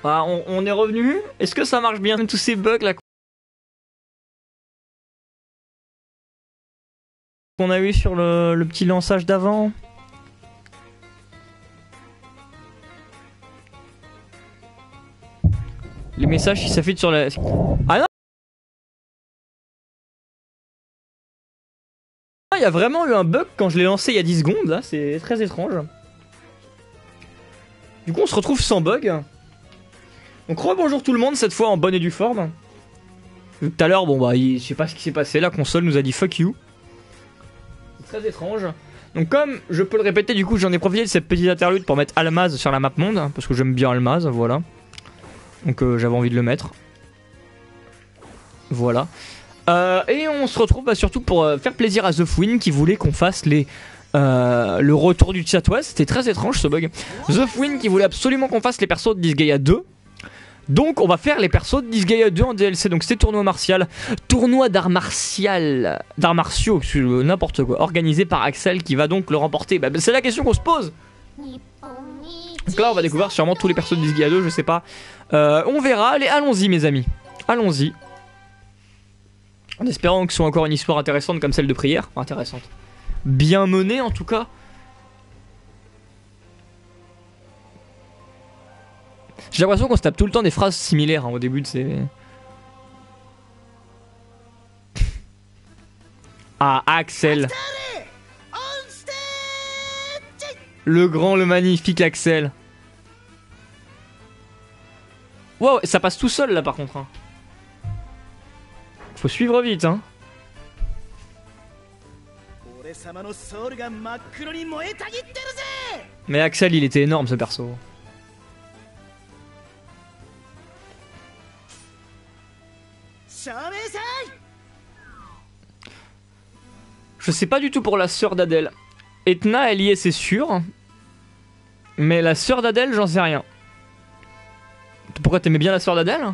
Ah, on est revenu. Est-ce que ça marche bien tous ces bugs là qu'on a eu sur le petit lançage d'avant? Les messages qui s'affichent sur la... Ah non, il y a vraiment eu un bug quand je l'ai lancé il y a 10 secondes là, c'est très étrange. Du coup on se retrouve sans bug. Donc rebonjour tout le monde, cette fois en bonne et due forme. Tout à l'heure, bon bah je sais pas ce qui s'est passé, la console nous a dit fuck you. C'est très étrange. Donc comme je peux le répéter, du coup j'en ai profité de cette petite interlude pour mettre Almaz sur la map monde, parce que j'aime bien Almaz, voilà. Donc j'avais envie de le mettre. Voilà. Et on se retrouve surtout pour faire plaisir à The Fouine qui voulait qu'on fasse le retour du chat. Ouais, c'était très étrange ce bug. The Fouine qui voulait absolument qu'on fasse les persos de Disgaea 2. Donc on va faire les persos de Disgaea 2 en DLC. Donc c'était tournoi martial. Tournoi d'arts martiaux, n'importe quoi. Organisé par Axel qui va donc le remporter. Bah, c'est la question qu'on se pose. Donc là on va découvrir sûrement tous les persos de Disgaea 2, je sais pas. On verra. Allez, allons-y mes amis. Allons-y. En espérant que ce soit encore une histoire intéressante comme celle de prière. Intéressante. Bien menée en tout cas. J'ai l'impression qu'on se tape tout le temps des phrases similaires hein, au début de ces... Ah, Axel. Le grand, le magnifique Axel. Wow, ça passe tout seul là par contre. Hein. Faut suivre vite hein. Mais Axel il était énorme ce perso. Je sais pas du tout pour la sœur d'Adèle. Etna elle y est c'est sûr. Mais la sœur d'Adèle j'en sais rien. Pourquoi t'aimais bien la sœur d'Adèle?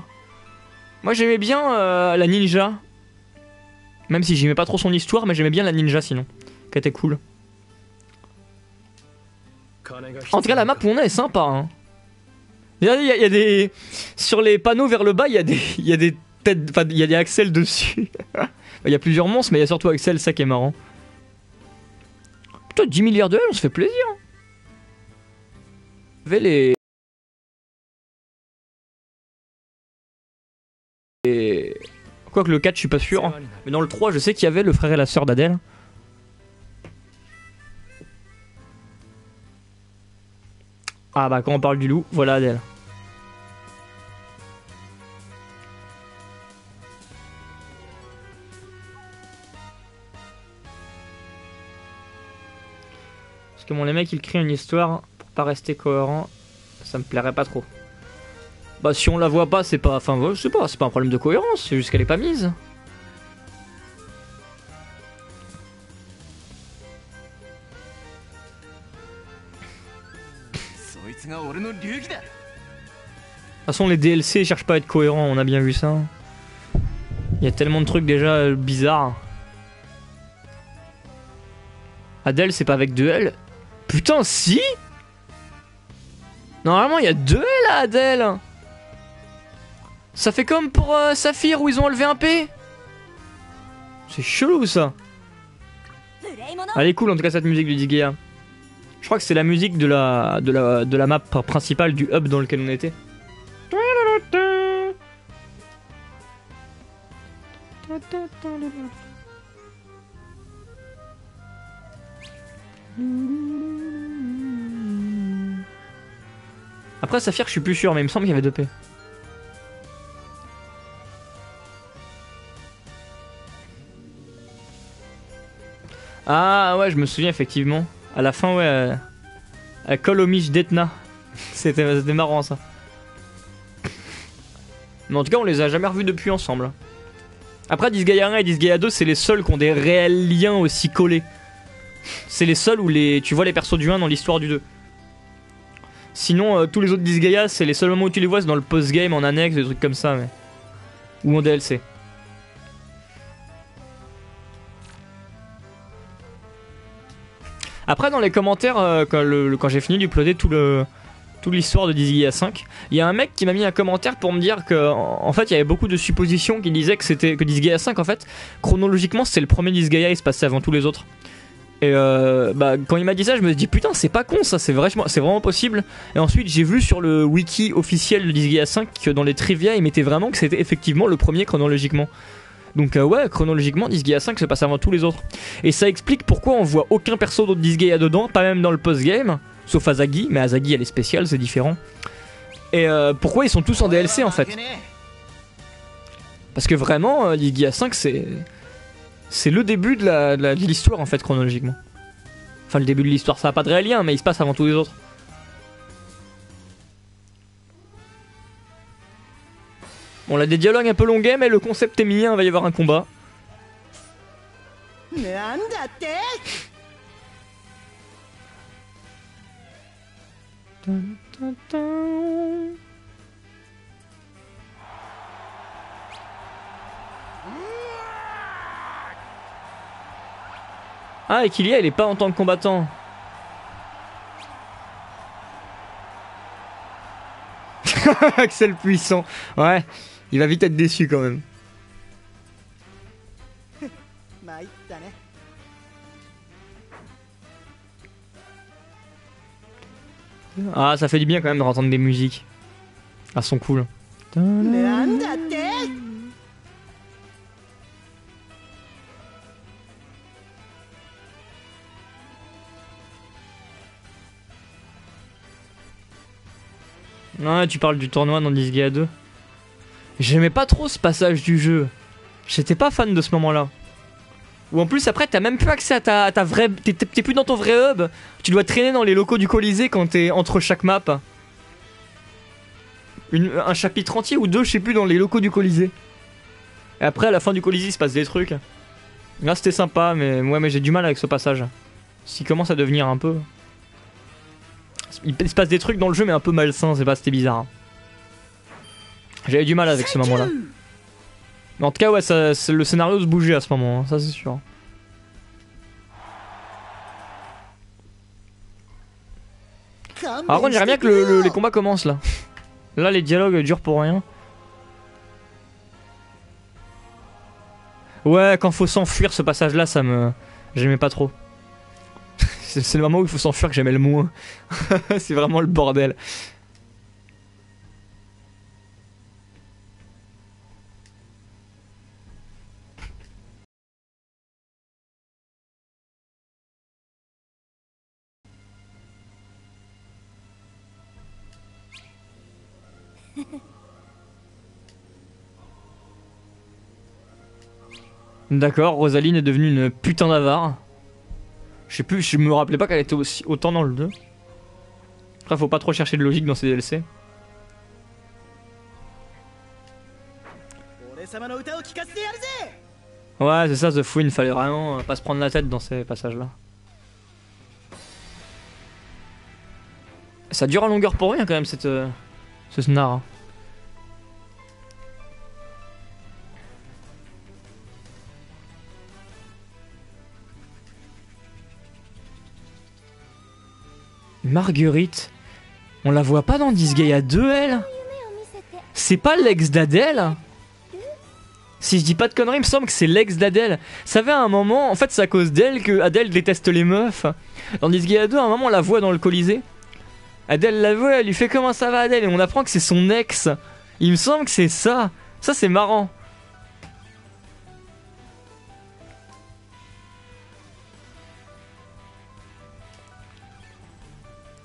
Moi j'aimais bien la ninja. Même si j'aimais pas trop son histoire, mais j'aimais bien la ninja sinon. Qui était cool. En tout cas la map où on est sympa hein. Il y a des... Sur les panneaux vers le bas il y a des têtes... Enfin il y a des Axel dessus. Il y a plusieurs monstres mais il y a surtout Axel, ça qui est marrant. Putain 10 milliards de L, on se fait plaisir. Les... Quoique le 4 je suis pas sûr. Mais dans le 3 je sais qu'il y avait le frère et la sœur d'Adèle. Ah bah quand on parle du loup, voilà Adèle. Parce que les mecs ils créent une histoire pour pas rester cohérent, ça me plairait pas trop. Bah si on la voit pas c'est pas... Enfin je sais pas, c'est pas un problème de cohérence, c'est juste qu'elle est pas mise. De toute façon les DLC cherchent pas à être cohérents, on a bien vu ça. Il y a tellement de trucs déjà bizarres. Adèle c'est pas avec 2 L. Putain si. Normalement il y a 2 L à Adèle. Ça fait comme pour Saphir où ils ont enlevé un P. C'est chelou ça. Elle est cool en tout cas cette musique du Disgaea. Je crois que c'est la musique de la map principale du hub dans lequel on était. Après Saphir je suis plus sûr mais il me semble qu'il y avait 2 P. Ah ouais je me souviens effectivement. À la fin ouais elle colle au miche d'Etna. C'était marrant ça. Mais en tout cas on les a jamais revus depuis ensemble. Après Disgaea 1 et Disgaea 2 c'est les seuls qui ont des réels liens aussi collés. C'est les seuls où tu vois les persos du 1 dans l'histoire du 2. Sinon tous les autres Disgaea c'est les seuls moments où tu les vois c'est dans le post-game en annexe, des trucs comme ça mais... Ou en DLC. Après dans les commentaires quand j'ai fini d'uploader tout le toute l'histoire de Disgaea 5. Il y a un mec qui m'a mis un commentaire pour me dire que en fait il y avait beaucoup de suppositions qui disaient que Disgaea 5 en fait chronologiquement c'était le premier Disgaea, il se passait avant tous les autres. Et quand il m'a dit ça, je me suis dit putain c'est pas con ça, c'est vraiment possible. Et ensuite j'ai vu sur le wiki officiel de Disgaea 5 que dans les trivia ils mettaient vraiment que c'était effectivement le premier chronologiquement. Donc ouais, chronologiquement Disgaea 5 se passe avant tous les autres. Et ça explique pourquoi on voit aucun perso d'autre Disgaea dedans, pas même dans le post-game, sauf Asagi, mais Asagi elle est spéciale, c'est différent. Et pourquoi ils sont tous en DLC en fait. Parce que vraiment, Disgaea 5 c'est le début de l'histoire en fait chronologiquement. Enfin le début de l'histoire, ça n'a pas de réel lien, mais il se passe avant tous les autres. On a des dialogues un peu longuets, mais le concept est mignon, il va y avoir un combat. Ah, et Kylia, elle est pas en tant que combattant. Axel puissant. Ouais, il va vite être déçu quand même. Ah, ça fait du bien quand même de entendre des musiques. Ah, sont cool. Ouais, tu parles du tournoi dans Disgaea 2. J'aimais pas trop ce passage du jeu. J'étais pas fan de ce moment-là. Ou en plus après t'as même plus accès à ta vraie... T'es plus dans ton vrai hub. Tu dois traîner dans les locaux du Colisée quand t'es entre chaque map. Un chapitre entier ou deux, je sais plus, dans les locaux du Colisée. Et après à la fin du Colisée il se passe des trucs. Là c'était sympa, mais ouais, mais j'ai du mal avec ce passage. S'il commence à devenir un peu... Il se passe des trucs dans le jeu mais un peu malsain, c'est pas, c'était bizarre. J'avais du mal avec ce moment là. Mais en tout cas ouais, le scénario se bougeait à ce moment, hein, ça c'est sûr. Par contre j'aimerais bien que les combats commencent là. Là les dialogues durent pour rien. Ouais, quand faut s'enfuir, ce passage là ça me... J'aimais pas trop. C'est le moment où il faut s'enfuir que j'aimais le moins. C'est vraiment le bordel. D'accord, Rosaline est devenue une putain d'avare. Je sais plus, je me rappelais pas qu'elle était aussi autant dans le 2. Après, faut pas trop chercher de logique dans ces DLC. Ouais, c'est ça, The Fouine, fallait vraiment pas se prendre la tête dans ces passages-là. Ça dure à longueur pour rien quand même, ce snar. Marguerite, on la voit pas dans Disgaea 2 elle? C'est pas l'ex d'Adèle? Si je dis pas de conneries, il me semble que c'est l'ex d'Adèle. Ça fait un moment, en fait c'est à cause d'elle que Adèle déteste les meufs. Dans Disgaea 2, à un moment on la voit dans le Colisée. Adèle la voit, elle lui fait comment ça va Adèle? Et on apprend que c'est son ex. Il me semble que c'est ça. Ça c'est marrant.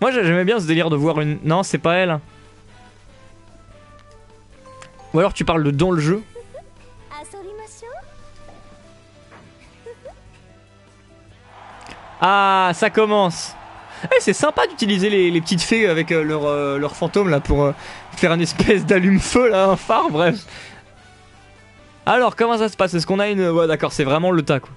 Moi j'aimais bien ce délire de voir une... Non, c'est pas elle. Ou alors tu parles de dans le jeu. Ah, ça commence. Eh, c'est sympa d'utiliser les petites fées avec leur fantôme là pour faire une espèce d'allume-feu là, un phare, bref. Alors, comment ça se passe? Est-ce qu'on a une... Ouais, d'accord, c'est vraiment le tas quoi.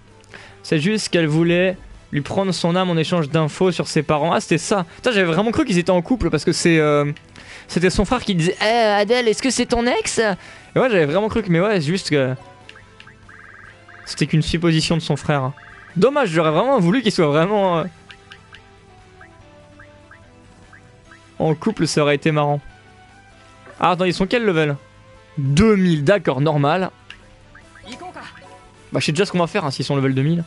C'est juste qu'elle voulait lui prendre son âme en échange d'infos sur ses parents. Ah, c'était ça. Putain, j'avais vraiment cru qu'ils étaient en couple parce que c'était son frère qui disait Adèle, est-ce que c'est ton ex? Et ouais, j'avais vraiment cru que... Mais ouais, juste que... C'était qu'une supposition de son frère. Dommage, j'aurais vraiment voulu qu'il soit vraiment... En couple, ça aurait été marrant. Ah, attends, ils sont quel level? 2000, d'accord, normal. Bah, je sais déjà ce qu'on va faire hein, s'ils sont level 2000.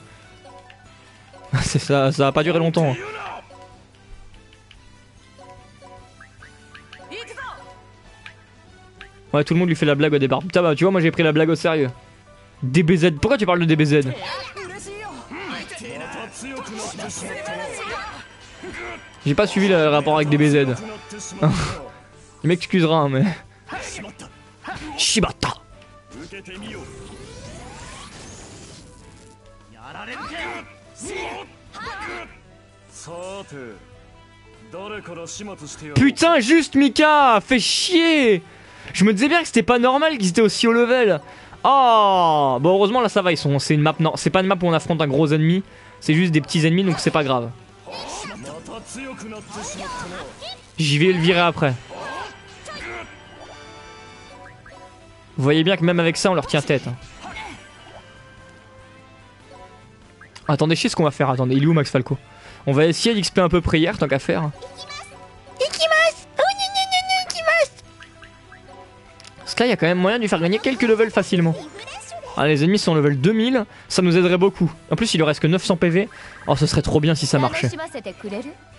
Ça va pas durer longtemps. Hein. Ouais, tout le monde lui fait la blague au départ. Putain, bah, tu vois, moi j'ai pris la blague au sérieux. DBZ, pourquoi tu parles de DBZ? J'ai pas suivi le rapport avec DBZ. Il m'excusera, hein, mais. Shibata! Putain, juste Mika! Fait chier! Je me disais bien que c'était pas normal qu'ils étaient aussi haut level. Oh! Bon, heureusement là ça va, c'est une map. Non, c'est pas une map où on affronte un gros ennemi. C'est juste des petits ennemis donc c'est pas grave. J'y vais le virer après. Vous voyez bien que même avec ça on leur tient tête. Hein. Attendez, je sais ce qu'on va faire. Attendez, il est où Max Falco? On va essayer d'XP un peu prière tant qu'à faire. Parce que là il y a quand même moyen de lui faire gagner quelques levels facilement. Ah, les ennemis sont level 2000, ça nous aiderait beaucoup. En plus il lui reste que 900 PV. Oh ce serait trop bien si ça marchait.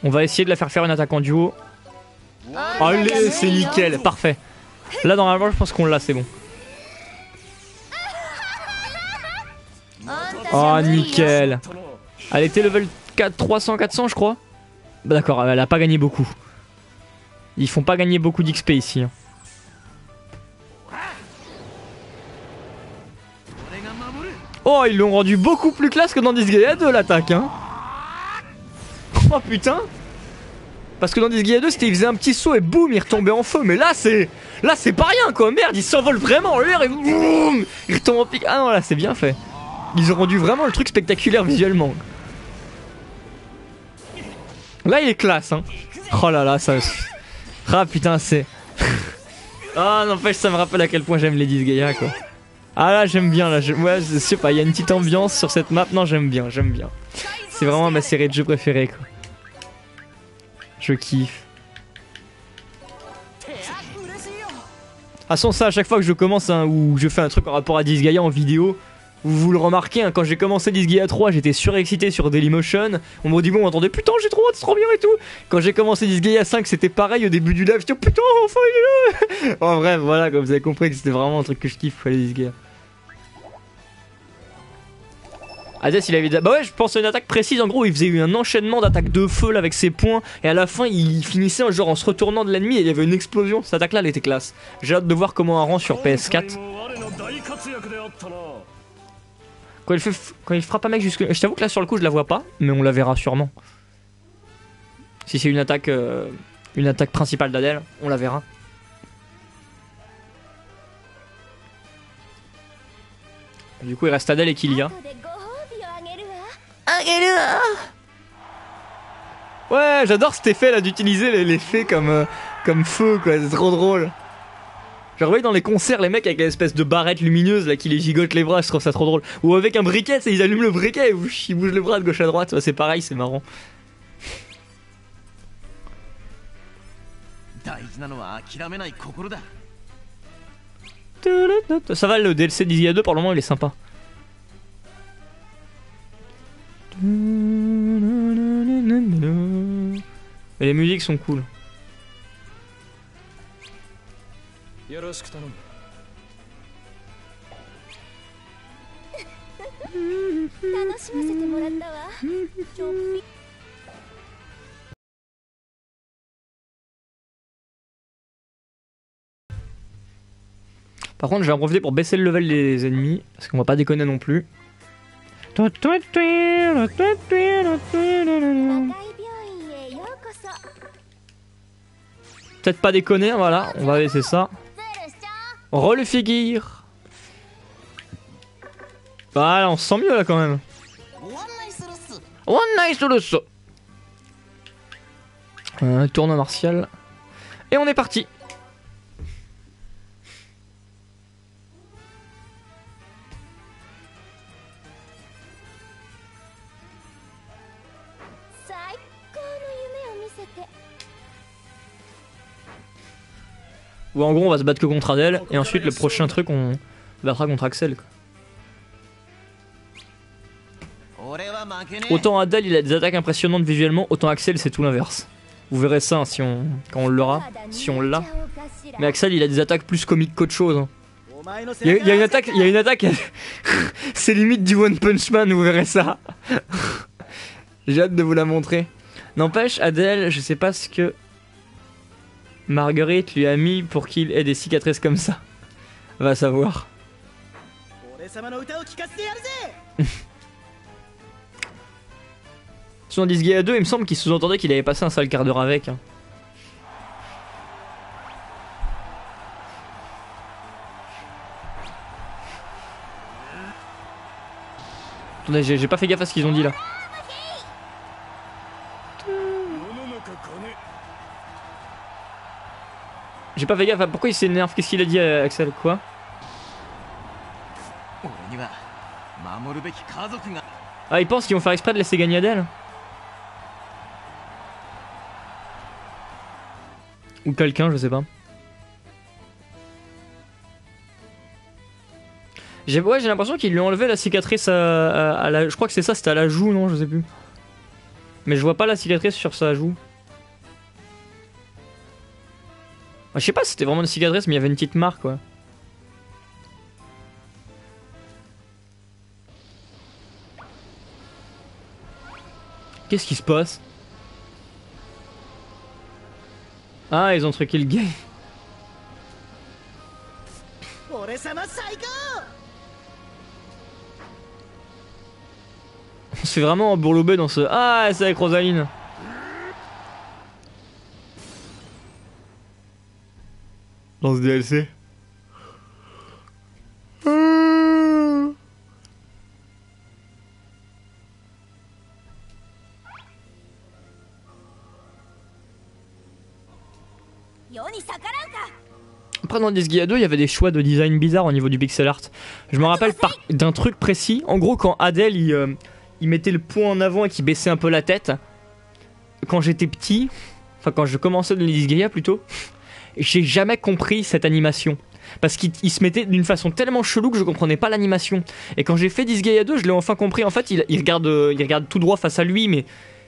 On va essayer de la faire une attaque en duo. Allez, c'est nickel, parfait. Là normalement je pense qu'on l'a, c'est bon. Oh nickel. Elle était level 4, 300, 400 je crois. Bah d'accord, elle a pas gagné beaucoup. Ils font pas gagner beaucoup d'XP ici. Hein. Oh, ils l'ont rendu beaucoup plus classe que dans Disgaea 2 l'attaque hein. Oh putain. Parce que dans Disgaea 2 c'était il faisait un petit saut et boum il retombait en feu. Mais là c'est pas rien quoi. Merde il s'envole vraiment en l'air et boum il retombe en pique. Ah non là c'est bien fait. Ils ont rendu vraiment le truc spectaculaire visuellement. Là il est classe hein. Oh là là ça. Ah putain c'est. Ah n'empêche ça me rappelle à quel point j'aime les Disgaea quoi. Ah là j'aime bien là, ouais je sais pas, il y a une petite ambiance sur cette map, non j'aime bien. C'est vraiment ma série de jeux préférée quoi. Je kiffe. De toute façon ça à chaque fois que je commence hein, ou je fais un truc en rapport à Disgaea en vidéo, vous le remarquez hein, quand j'ai commencé Disgaea 3 j'étais surexcité sur Dailymotion. On me dit bon on entendait putain j'ai trop hâte c'est trop bien et tout. Quand j'ai commencé Disgaea 5 c'était pareil au début du live, j'étais putain enfin il est là. En bref voilà comme vous avez compris que c'était vraiment un truc que je kiffe les Disgaea. Hades il avait dit bah ouais je pense à une attaque précise en gros il faisait un enchaînement d'attaques de feu là avec ses poings et à la fin il finissait genre en se retournant de l'ennemi et il y avait une explosion. Cette attaque là elle était classe. J'ai hâte de voir comment elle rend sur PS4. Quand il frappe un mec jusque... Je t'avoue que là sur le coup je la vois pas mais on la verra sûrement. Si c'est une attaque principale d'Adèle on la verra. Du coup il reste Adèle et Killia. Ouais, j'adore cet effet là d'utiliser l'effet comme feu quoi, c'est trop drôle. Genre, vous voyez dans les concerts, les mecs avec l'espèce de barrette lumineuse là qui les gigote les bras, je trouve ça trop drôle. Ou avec un briquet, ils allument le briquet et ils bougent les bras de gauche à droite, c'est pareil, c'est marrant. Ça va, le DLC d'Isia 2 pour le moment il est sympa. Et les musiques sont cool. Par contre, je vais en profiter pour baisser le level des ennemis parce qu'on va pas déconner non plus. Peut-être pas déconner, voilà, on va laisser ça. Roll figure. Voilà, on se sent mieux là quand même. One nice loss. Tournoi martial. Et on est parti. Ou en gros on va se battre que contre Adèle et ensuite le prochain truc on battra contre Axel quoi. Autant Adèle il a des attaques impressionnantes visuellement, autant Axel c'est tout l'inverse. Vous verrez ça hein, si on... quand on l'aura, si on l'a. Mais Axel il a des attaques plus comiques qu'autre chose. Hein. Il y a une attaque, c'est limite du One Punch Man, vous verrez ça. J'ai hâte de vous la montrer. N'empêche, Adèle, je sais pas ce que Marguerite lui a mis pour qu'il ait des cicatrices comme ça. Va savoir. Sur Disgaea 2, il me semble qu'il sous-entendait qu'il avait passé un sale quart d'heure avec. Hein. Attendez, j'ai pas fait gaffe à ce qu'ils ont dit là. J'ai pas fait gaffe à pourquoi il s'énerve. Qu'est-ce qu'il a dit à Axel? Quoi? Ah, ils pensent qu'ils vont faire exprès de laisser gagner Adèle? Ou quelqu'un, je sais pas. J'ai l'impression qu'il lui a enlevé la cicatrice à la... Je crois que c'est ça, c'était à la joue, non? Je sais plus. Mais je vois pas la cicatrice sur sa joue. Je sais pas si c'était vraiment une cicatrice, mais il y avait une petite marque, quoi. Qu'est-ce qui se passe? Ah, ils ont truqué le gay. On se fait vraiment embourlouber dans ce... Ah, c'est avec Rosaline. Dans ce DLC. Après dans Disgaea 2 il y avait des choix de design bizarres au niveau du pixel art. Je me rappelle d'un truc précis. En gros quand Adèle il mettait le poing en avant et qu'il baissait un peu la tête. Quand j'étais petit, enfin quand je commençais de Disgaea plutôt, j'ai jamais compris cette animation. Parce qu'il se mettait d'une façon tellement chelou que je comprenais pas l'animation. Et quand j'ai fait Disgaea 2 je l'ai enfin compris. En fait il regarde tout droit face à lui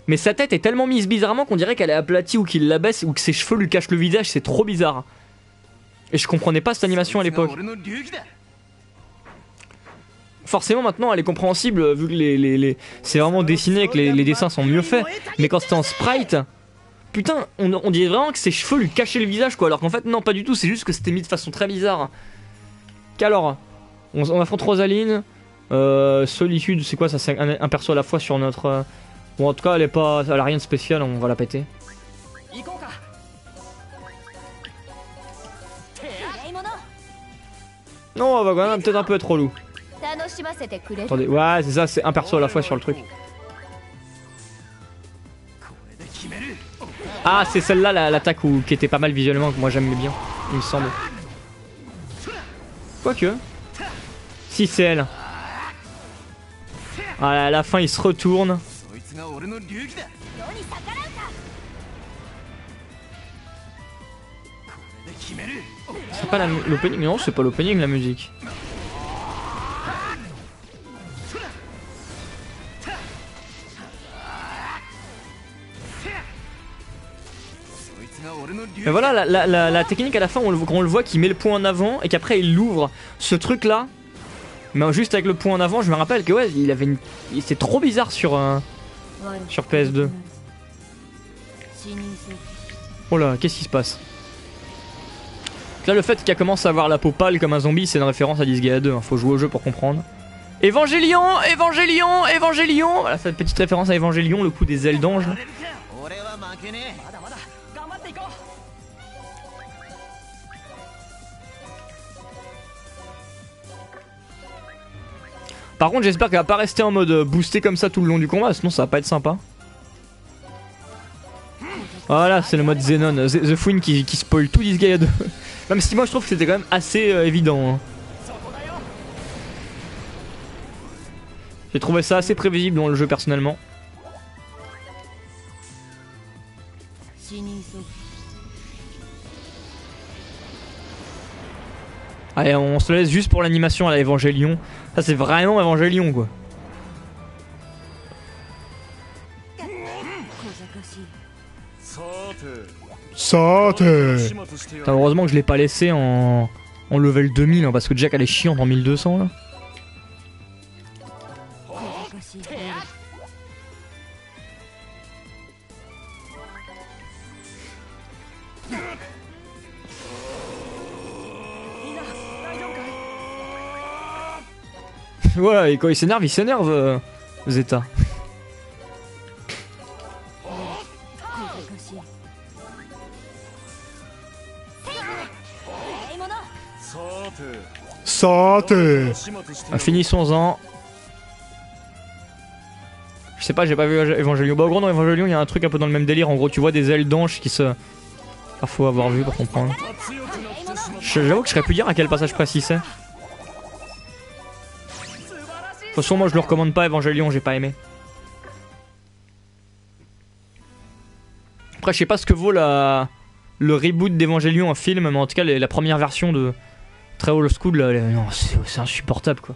mais sa tête est tellement mise bizarrement qu'on dirait qu'elle est aplatie ou qu'il la baisse ou que ses cheveux lui cachent le visage, c'est trop bizarre. Et je comprenais pas cette animation à l'époque. Forcément maintenant elle est compréhensible vu que c'est vraiment dessiné et que les dessins sont mieux faits. Mais quand c'était en sprite, putain, on dirait vraiment que ses cheveux lui cachaient le visage quoi. Alors qu'en fait non pas du tout, c'est juste que c'était mis de façon très bizarre. Qu'alors, on affronte Rosaline. Solitude, c'est quoi ça? C'est un perso à la fois sur notre... Bon en tout cas elle a rien de spécial, on va la péter. Non, on va quand même peut-être un peu être relou. Attendez, ouais c'est ça, c'est un perso à la fois sur le truc. Ah c'est celle-là l'attaque qui était pas mal visuellement, que moi j'aimais bien, il me semble. Quoique. Si c'est elle. Ah, à la fin il se retourne. C'est pas l'opening, non c'est pas l'opening la musique. Mais voilà la technique à la fin quand on le voit qu'il met le poing en avant et qu'après il l'ouvre. Ce truc là, mais juste avec le poing en avant je me rappelle que ouais c'est trop bizarre sur PS2. Oh là, qu'est-ce qui se passe? Là le fait qu'elle commence à avoir la peau pâle comme un zombie c'est une référence à Disgaea 2, hein. Faut jouer au jeu pour comprendre. Évangélion. Voilà cette petite référence à Évangélion, le coup des ailes d'ange. Par contre j'espère qu'elle va pas rester en mode boosté comme ça tout le long du combat, sinon ça va pas être sympa. Voilà c'est le mode Zenon, The Fouine qui spoil tout Disgaea 2. Même si moi je trouve que c'était quand même assez évident. Hein. J'ai trouvé ça assez prévisible dans le jeu personnellement. Allez, on se laisse juste pour l'animation à la Evangelion. Ça c'est vraiment Evangelion quoi. Putain, heureusement que je l'ai pas laissé en level 2000 hein, parce que Jack elle est chiante en 1200 là. Voilà, et quand il s'énerve, Zeta. Finissons-en. Je sais pas, j'ai pas vu Evangelion. Bah, en gros, dans Evangelion, il y a un truc un peu dans le même délire. En gros, tu vois des ailes d'ange qui se. Enfin, faut avoir vu pour comprendre. J'avoue que je serais pu dire à quel passage précis c'est. De toute façon, moi je le recommande pas, Evangelion, j'ai pas aimé. Après, je sais pas ce que vaut le reboot d'Evangelion en film, mais en tout cas, la première version de très old school, là, non, c'est insupportable quoi.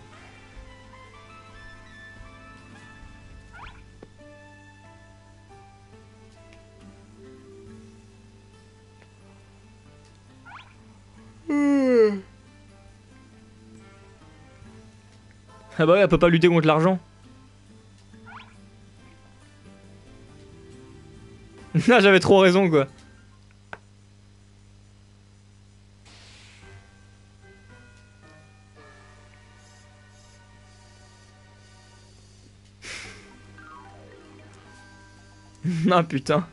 Ah bah ouais, elle peut pas lutter contre l'argent. Ah, j'avais trop raison quoi. Ah putain.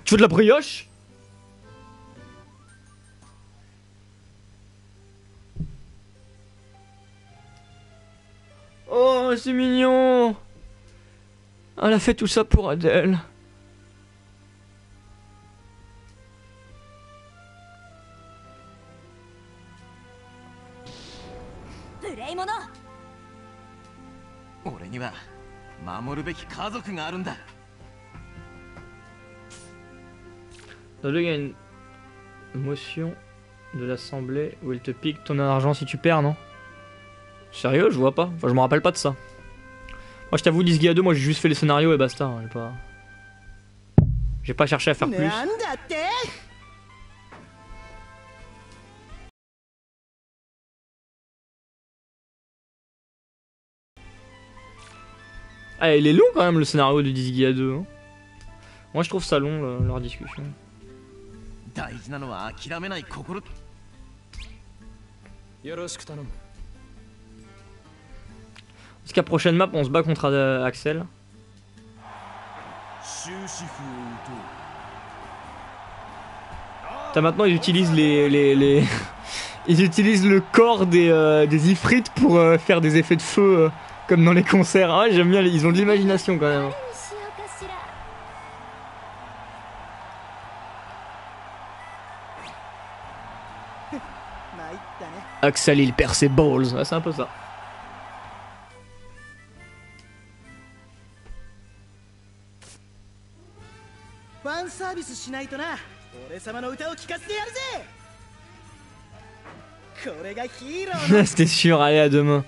Tu veux de la brioche? Oh, c'est mignon. Elle a fait tout ça pour Adèle. Il y a une motion de l'assemblée où elle te pique ton argent si tu perds, non? Sérieux, je vois pas. Enfin, je me rappelle pas de ça. Moi, je t'avoue, Disgaea 2, moi j'ai juste fait les scénarios et basta. Hein, j'ai pas cherché à faire plus. Ah, il est long quand même le scénario de Disgaea 2. Hein. Moi, je trouve ça long leur discussion. Parce qu'à prochaine map, on se bat contre Axel. Maintenant, ils utilisent ils utilisent le corps des ifrites pour faire des effets de feu comme dans les concerts. Ah, j'aime bien, ils ont de l'imagination quand même. Axel il perd ses balls, ouais, c'est un peu ça. C'était sûr, allez à demain.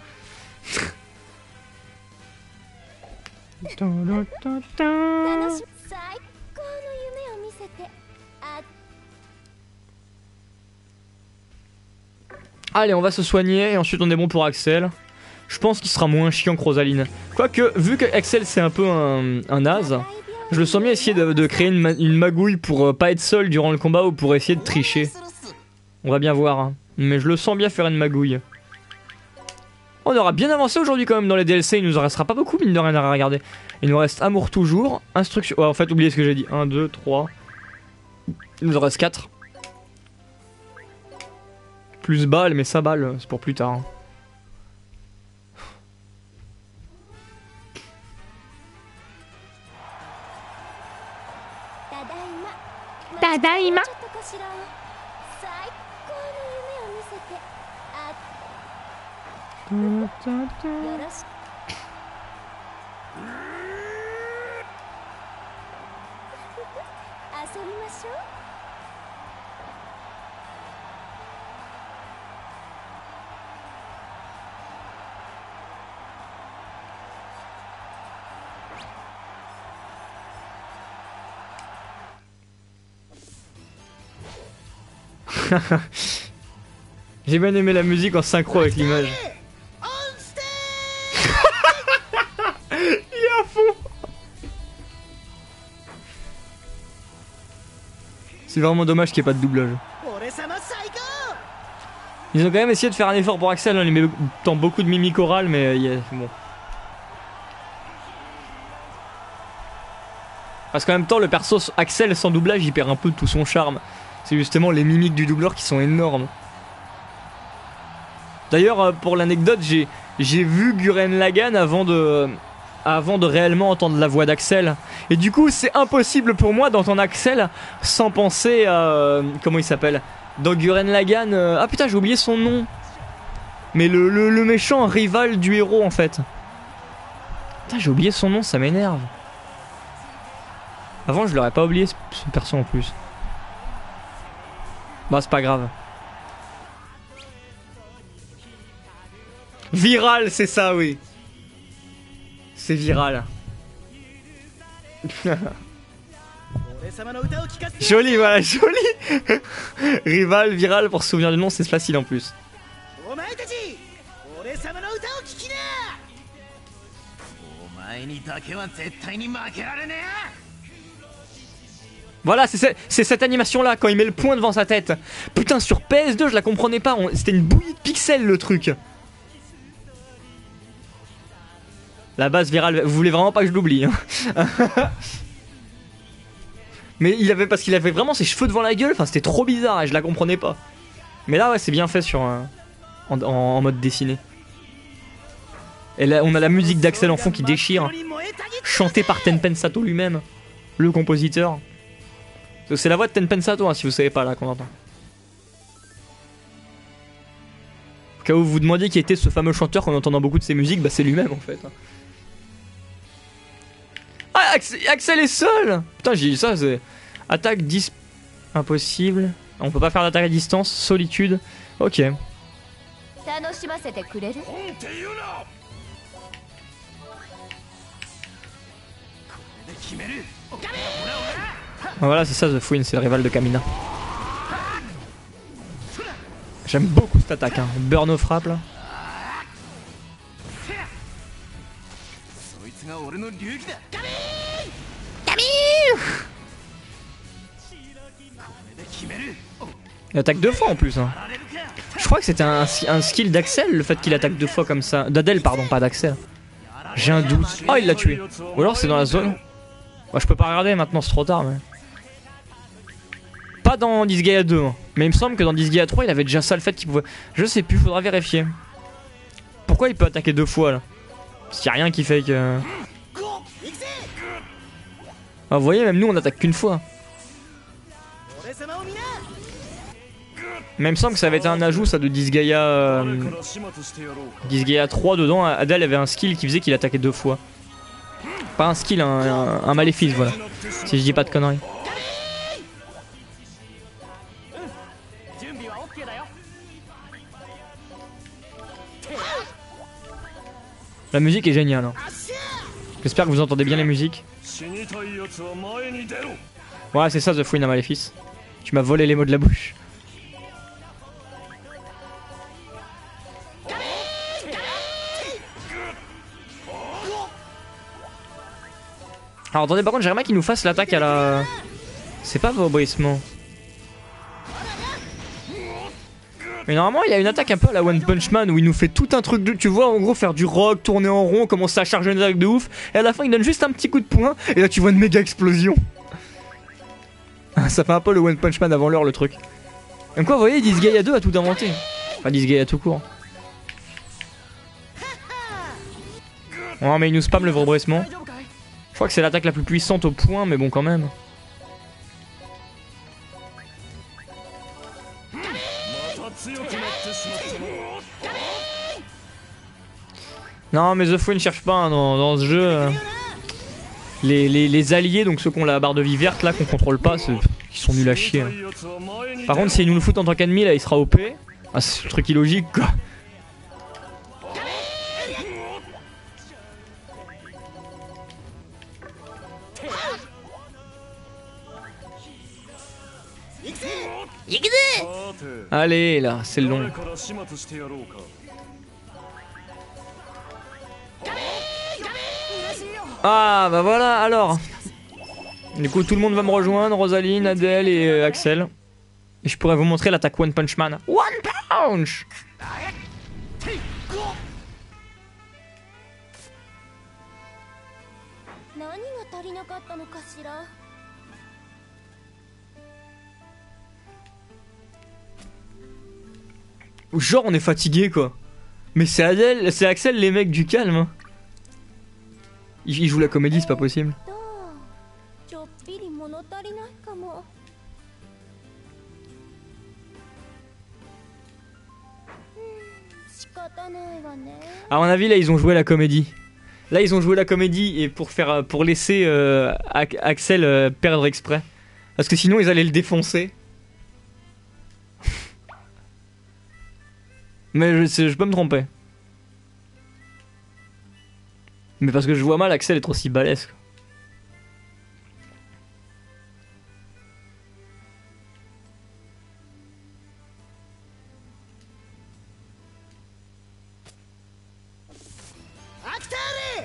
Allez, on va se soigner et ensuite on est bon pour Axel. Je pense qu'il sera moins chiant que Rosaline. Quoique, vu que Axel c'est un peu un naze, je le sens bien essayer de créer une magouille pour pas être seul durant le combat ou pour essayer de tricher. On va bien voir, hein. Mais je le sens bien faire une magouille. On aura bien avancé aujourd'hui quand même dans les DLC, il nous en restera pas beaucoup mine de rien à regarder. Il nous reste Amour toujours, Instruction... Ouais, en fait, oubliez ce que j'ai dit. 1, 2, 3... Il nous en reste 4. Plus balle, mais ça balle, c'est pour plus tard. Hein. Tadaima. J'ai bien aimé la musique en synchro avec l'image. Il est à fond. C'est vraiment dommage qu'il n'y ait pas de doublage. Ils ont quand même essayé de faire un effort pour Axel, hein, il met dans beaucoup de mimiques orales, mais bon. Parce qu'en même temps, le perso Axel sans doublage, il perd un peu de tout son charme. C'est justement les mimiques du doubleur qui sont énormes. D'ailleurs, pour l'anecdote, j'ai vu Gurren Lagann avant de réellement entendre la voix d'Axel. Et du coup, c'est impossible pour moi d'entendre Axel sans penser à... comment il s'appelle? Dans Gurren Lagann... ah putain, j'ai oublié son nom. Mais le méchant rival du héros, en fait. Putain, j'ai oublié son nom, ça m'énerve. Avant, je l'aurais pas oublié, ce perso en plus. Bah, c'est pas grave. Viral, c'est ça, oui. C'est viral. Joli, voilà, joli. Rival, viral, pour se souvenir du nom, c'est facile en plus. Voilà, c'est cette animation là, quand il met le poing devant sa tête. Putain, sur PS2, je la comprenais pas. C'était une bouillie de pixels le truc. La base virale, vous voulez vraiment pas que je l'oublie, hein. Mais parce qu'il avait vraiment ses cheveux devant la gueule, enfin c'était trop bizarre et je la comprenais pas. Mais là ouais, c'est bien fait sur en mode dessiné. Et là on a la musique d'Axel en fond qui déchire, chantée par Tenpen Sato lui-même, le compositeur. C'est la voix de Tenpen Sato, hein, si vous savez pas là qu'on entend. Au cas où vous vous demandiez qui était ce fameux chanteur qu'on entend dans beaucoup de ses musiques, bah c'est lui-même en fait. Ah, Axel est seul. Putain, j'ai dit ça, c'est... Attaque 10... Impossible. On peut pas faire d'attaque à distance, solitude. Ok. Ah, voilà, c'est ça The Fouine, c'est le rival de Kamina. J'aime beaucoup cette attaque, hein. Burn au frappe là. Il attaque deux fois en plus, hein. Je crois que c'était un skill d'Axel, le fait qu'il attaque deux fois comme ça. D'Adel, pardon, pas d'Axel. J'ai un doute. Oh, il l'a tué. Ou alors c'est dans la zone. Bah, je peux pas regarder maintenant, c'est trop tard. Mais... Pas dans Disgaea 2, hein. Mais il me semble que dans Disgaea 3, il avait déjà ça, le fait qu'il pouvait... Je sais plus, faudra vérifier. Pourquoi il peut attaquer deux fois là? Parce qu'il n'y a rien qui fait que... Ah, vous voyez, même nous on attaque qu'une fois. Mais il me semble que ça avait été un ajout ça de Disgaea 3 dedans. Adel avait un skill qui faisait qu'il attaquait deux fois. Pas un skill, un maléfice, voilà. Si je dis pas de conneries. La musique est géniale, hein. J'espère que vous entendez bien les musiques. Voilà, c'est ça The Fouine, un maléfice. Tu m'as volé les mots de la bouche. Alors attendez, par contre j'aimerais qu'il nous fasse l'attaque à la... C'est pas vaubrissement. Mais normalement il a une attaque un peu à la One Punch Man où il nous fait tout un truc de... Tu vois en gros faire du rock, tourner en rond, commencer à charger une attaque de ouf. Et à la fin il donne juste un petit coup de poing. Et là tu vois une méga explosion. Ça fait un peu le One Punch Man avant l'heure le truc. Comme quoi vous voyez Disgaea 2 a tout inventé. Enfin Disgaea tout court. Ouais mais il nous spam le vaubrissement. Je crois que c'est l'attaque la plus puissante au point, mais bon quand même. Non mais The Fouine ne cherche pas hein, dans ce jeu. Les alliés, donc ceux qui ont la barre de vie verte là, qu'on contrôle pas, Ils sont nuls à chier. Hein. Par contre, s'ils nous le foutent en tant qu'ennemi, là, il sera OP. Ah, c'est un truc illogique, quoi. Allez, là, c'est le long. Ah, bah voilà, alors. Du coup, tout le monde va me rejoindre, Rosaline, Adèle et Axel. Et je pourrais vous montrer l'attaque One Punch Man. One Punch! Genre, on est fatigué, quoi. Mais c'est Adèle, c'est Axel, les mecs du calme. Hein. Ils jouent la comédie, c'est pas possible. À mon avis, là, ils ont joué la comédie. Là, ils ont joué la comédie et pour laisser Axel perdre exprès. Parce que sinon, ils allaient le défoncer. Mais je peux me tromper. Mais parce que je vois mal Axel être aussi balèze.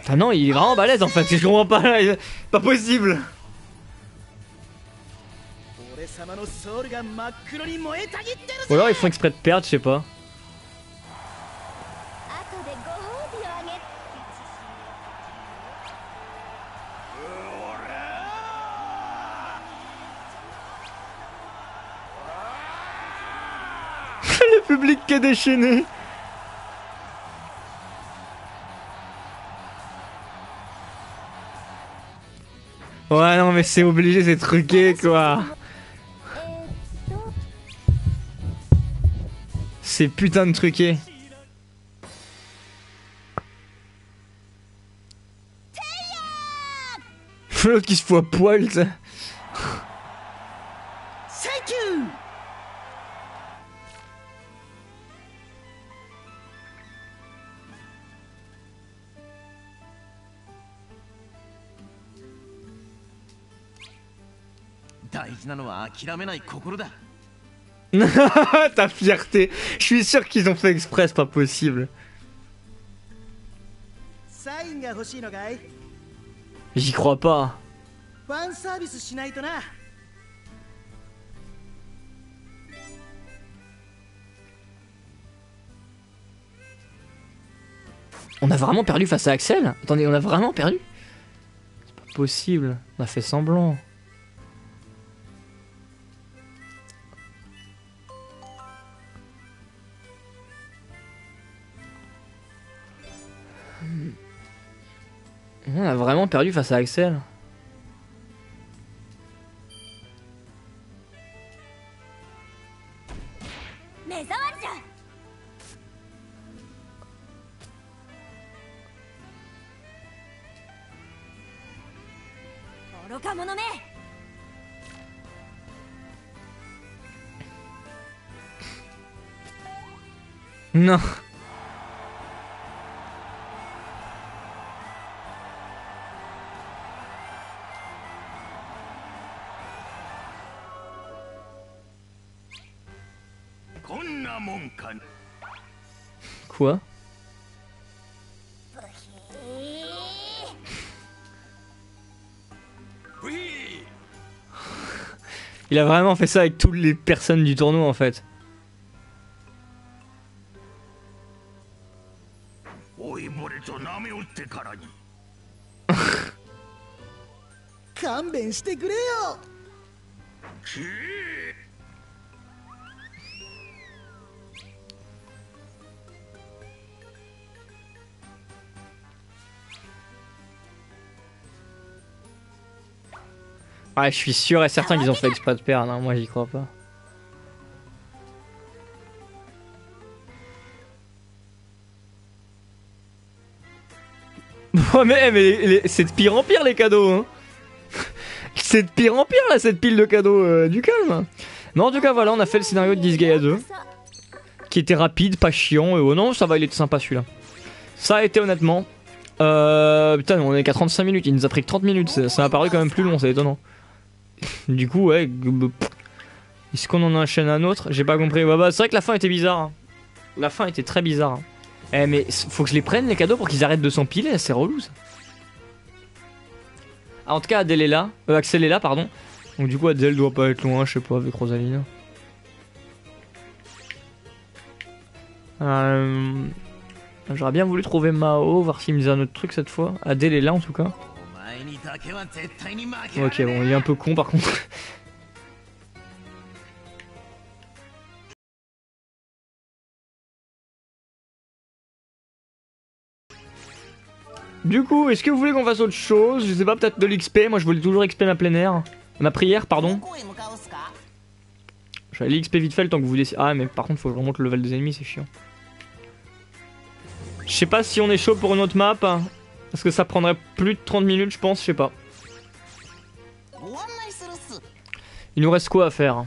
Ah non, il est vraiment balèze en fait, je comprends pas, pas possible. Ou alors ils font exprès de perdre, je sais pas. Le public qui est déchaîné. Ouais non mais c'est obligé, c'est truqué quoi. C'est putain de truqué. L'autre qui se fout à poil, ça. Ta fierté. Je suis sûr qu'ils ont fait exprès, c'est pas possible. J'y crois pas. On a vraiment perdu face à Axel? Attendez, on a vraiment perdu? C'est pas possible. On a fait semblant. On a vraiment perdu face à Axel. Non. Quoi? Il a vraiment fait ça avec toutes les personnes du tournoi en fait. Ouais, je suis sûr et certain qu'ils ont fait exprès de perdre, hein. Moi j'y crois pas. Ouais, mais c'est de pire en pire les cadeaux, hein. C'est de pire en pire là cette pile de cadeaux, du calme. Mais en tout cas voilà, on a fait le scénario de Disgaea 2. Qui était rapide, pas chiant, oh non ça va, il était sympa celui-là. Ça a été honnêtement... putain on est qu'à 35 minutes, il nous a pris que 30 minutes, ça m'a paru quand même plus long, c'est étonnant. Du coup ouais... Est-ce qu'on en enchaîne un autre? J'ai pas compris, ouais, bah c'est vrai que la fin était bizarre. Hein. La fin était très bizarre. Hein. Eh mais faut que je les prenne les cadeaux pour qu'ils arrêtent de s'empiler, c'est relou ça. Ah, en tout cas Adèle est là, Axel est là pardon. Donc du coup Adèle doit pas être loin, je sais pas, avec Rosaline. J'aurais bien voulu trouver Mao, voir s'il me disait un autre truc cette fois. Adèle est là en tout cas. Ok bon il est un peu con par contre. Du coup, est-ce que vous voulez qu'on fasse autre chose? Je sais pas, peut-être de l'XP. Moi, je voulais toujours XP ma plein air. Ma prière, pardon. Je vais aller XP vite fait le temps que vous décidez. Ah, mais par contre, faut que je remonte le level des ennemis, c'est chiant. Je sais pas si on est chaud pour une autre map. Parce que ça prendrait plus de 30 minutes, je pense, je sais pas. Il nous reste quoi à faire?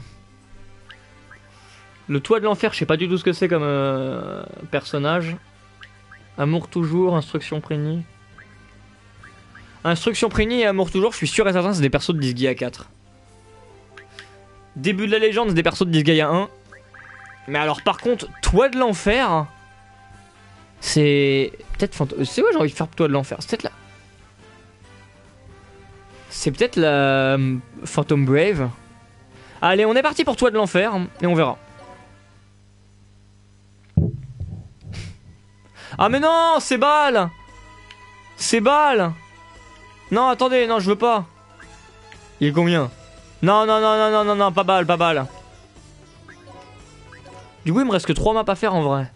Le toit de l'enfer, je sais pas du tout ce que c'est comme personnage. Amour toujours, instruction prénie. Instruction prénie et amour toujours, je suis sûr et certain c'est des persos de Disgaea 4. Début de la légende, c'est des persos de Disgaea 1. Mais alors par contre, toit de l'enfer, c'est peut-être c'est quoi j'ai envie de faire toit de l'enfer? C'est peut-être la... C'est peut-être la Phantom Brave. Allez, on est parti pour toit de l'enfer et on verra. Ah mais non, c'est balle. C'est balle. Non, attendez, non, je veux pas. Il est combien? Non, non, non, non, non, non, non, pas balle, pas balle. Du coup, il me reste que 3 maps à faire en vrai.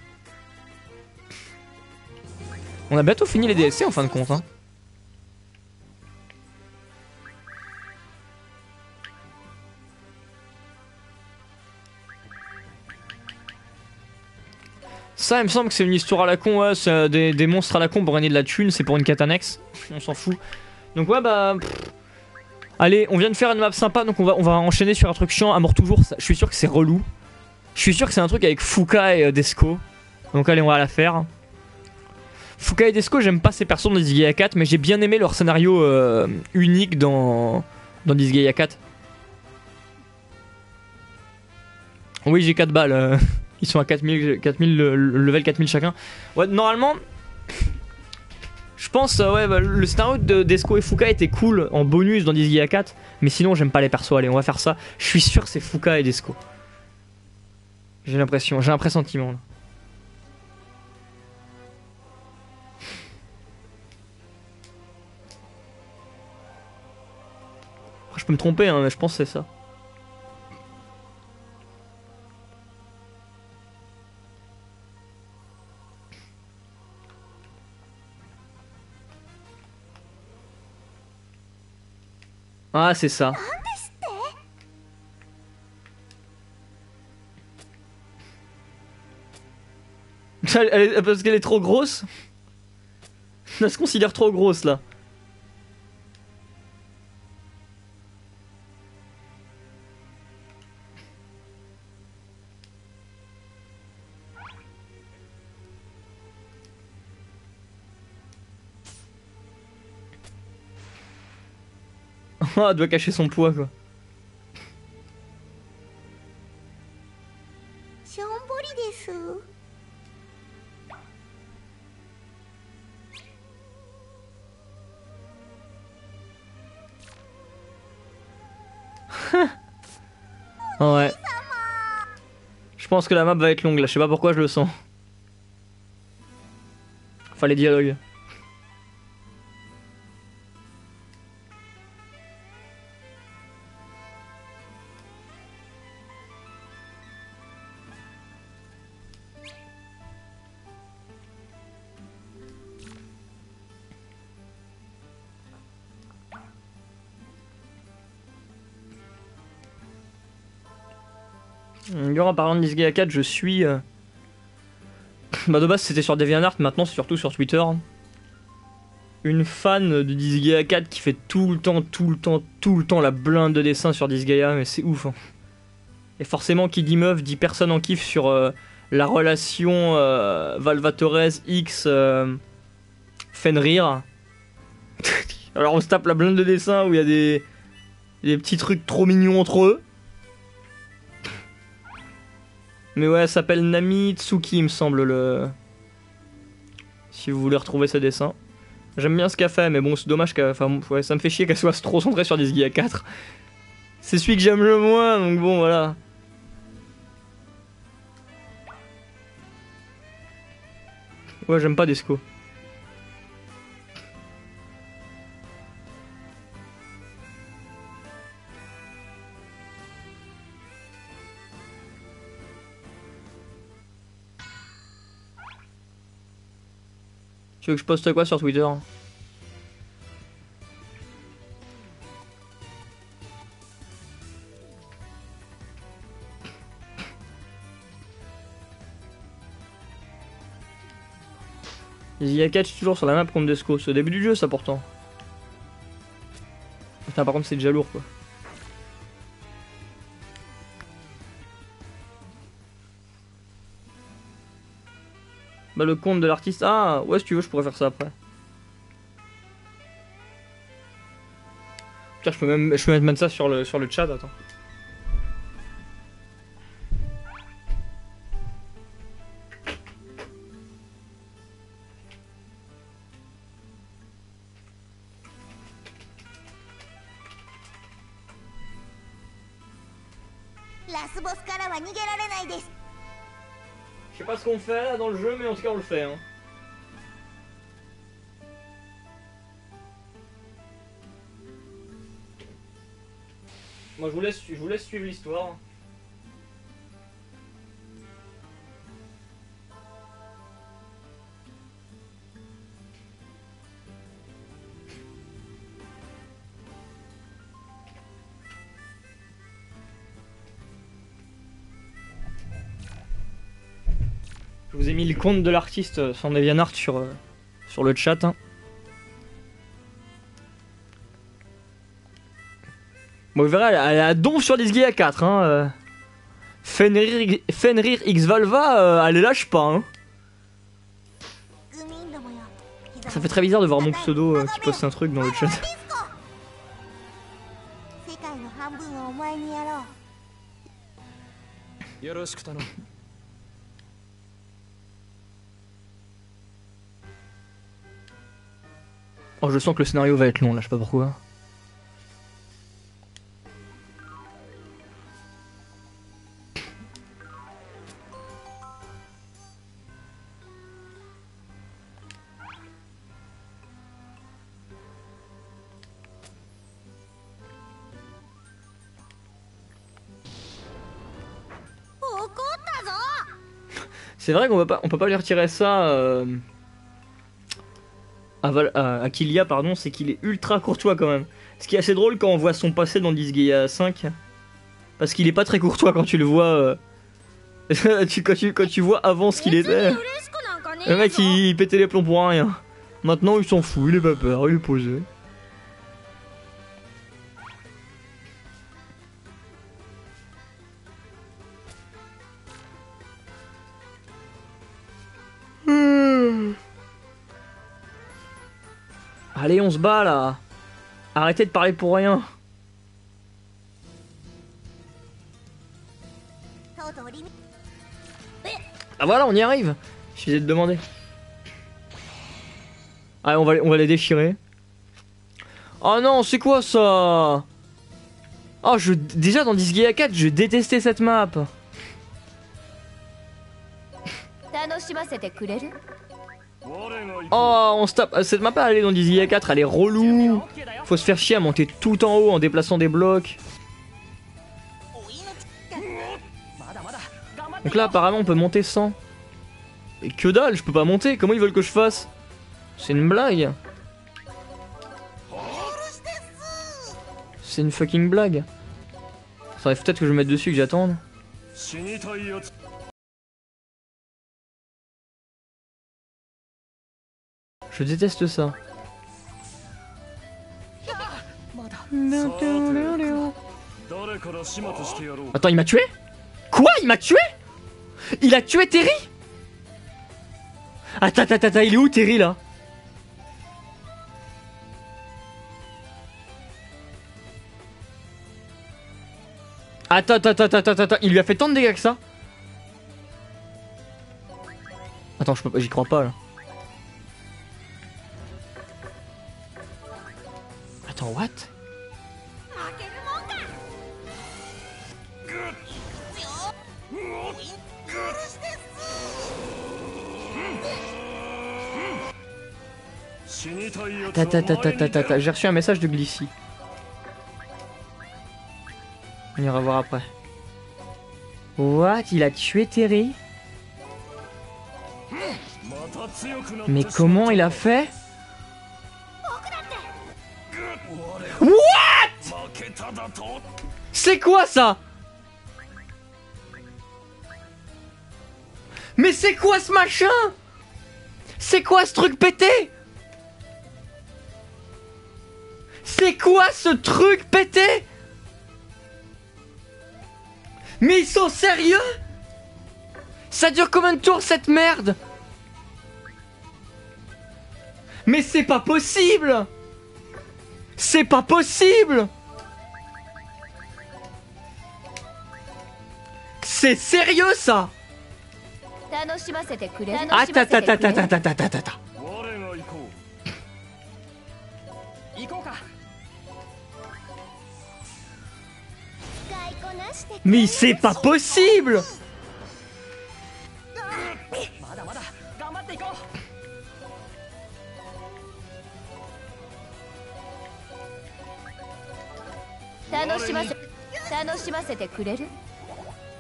On a bientôt fini les DLC en fin de compte. Hein. Ça, il me semble que c'est une histoire à la con, ouais, c'est des monstres à la con pour gagner de la thune, c'est pour une quête annexe. On s'en fout. Donc ouais, bah... Allez, on vient de faire une map sympa, donc on va enchaîner sur un truc chiant à mort toujours. Je suis sûr que c'est relou. Je suis sûr que c'est un truc avec Fuka et Desko. Donc allez, on va la faire. Fuka et Desko, j'aime pas ces persos dans Disgaea 4, mais j'ai bien aimé leur scénario unique dans Disgaea 4. Oui, j'ai 4 balles. Ils sont à 4000 le level 4000 chacun. Ouais, normalement... Je pense, ouais, bah, le scénario de Desko et Fuka était cool en bonus dans Disgaea 4, mais sinon j'aime pas les persos. Allez, on va faire ça. Je suis sûr que c'est Fuka et Desko. J'ai l'impression, j'ai un pressentiment là. Après, je peux me tromper, hein, mais je pense que c'est ça. Ah, c'est ça. Parce qu'elle est trop grosse. Elle se considère trop grosse là. Oh, elle doit cacher son poids quoi. Ouais. Je pense que la map va être longue là, je sais pas pourquoi je le sens. Enfin les dialogues. En parlant de Disgaea 4, je suis... Bah de base c'était sur DeviantArt, maintenant c'est surtout sur Twitter. une fan de Disgaea 4 qui fait tout le temps la blinde de dessin sur Disgaea, mais c'est ouf. Hein. Et forcément, qui dit meuf dit personne en kiffe sur la relation Valvatores X Fenrir. Alors on se tape la blinde de dessin où il y a des petits trucs trop mignons entre eux. Mais ouais, elle s'appelle Nami Tsuki, il me semble, le... Si vous voulez retrouver ce dessin. J'aime bien ce qu'elle fait, mais bon, c'est dommage qu'elle... Enfin, ouais, ça me fait chier qu'elle soit trop centrée sur Disgaea 4. C'est celui que j'aime le moins, donc bon, voilà. Ouais, j'aime pas Desco. Tu veux que je poste quoi sur Twitter? Il y a catch toujours sur la map contre Desco. C'est au début du jeu ça pourtant. Putain, par contre c'est déjà lourd quoi. Bah le compte de l'artiste. Ah ouais, si tu veux je pourrais faire ça après. Tiens, je peux même mettre ça sur le chat, attends. Je sais pas ce qu'on fait là dans le jeu, mais en tout cas on le fait. Hein. Moi je vous laisse suivre l'histoire. Je vous ai mis le compte de l'artiste son DeviantArt sur le chat. Hein. Bon, vous verrez, elle a donf sur Disgaea 4. Hein. Fenrir X Valva, elle les lâche pas. Hein. Ça fait très bizarre de voir mon pseudo qui poste un truc dans le chat. Oh, je sens que le scénario va être long là, je sais pas pourquoi. C'est vrai qu'on peut pas lui retirer ça à Kilia, pardon, c'est qu'il est ultra courtois quand même. Ce qui est assez drôle quand on voit son passé dans Disgaea 5. Parce qu'il est pas très courtois quand tu le vois. Quand tu vois avant ce qu'il était. Le mec il pétait les plombs pour rien. Maintenant il s'en fout, il est pas peur, il est posé. Allez, on se bat là. Arrêtez de parler pour rien. Ah voilà, on y arrive. Je suis de demander. Allez, on va les déchirer. Oh non, c'est quoi ça? Oh, déjà dans Disgaea 4, je détestais cette map. Oh, on se tape. Cette map elle est dans Disgaea 4, elle est relou. Faut se faire chier à monter tout en haut en déplaçant des blocs. Donc là apparemment on peut monter sans. Et que dalle, je peux pas monter, comment ils veulent que je fasse? C'est une blague. C'est une fucking blague. Ça aurait peut-être que je me mette dessus que j'attende. Je déteste ça. Attends, il m'a tué? Quoi? Il m'a tué? Il a tué Terry? Attends, il est où Terry là? Attends, il lui a fait tant de dégâts que ça? Attends, je peux pas, j'y crois pas là. Attends, what? J'ai reçu un message de Glissy. On ira voir après. What? Il a tué Terry? Mais comment il a fait? What? C'est quoi ça? Mais c'est quoi ce machin? C'est quoi ce truc pété? C'est quoi ce truc pété? Mais ils sont sérieux? Ça dure combien de tours cette merde? Mais c'est pas possible! C'est pas possible! C'est sérieux ça? Attends. Mais c'est pas possible!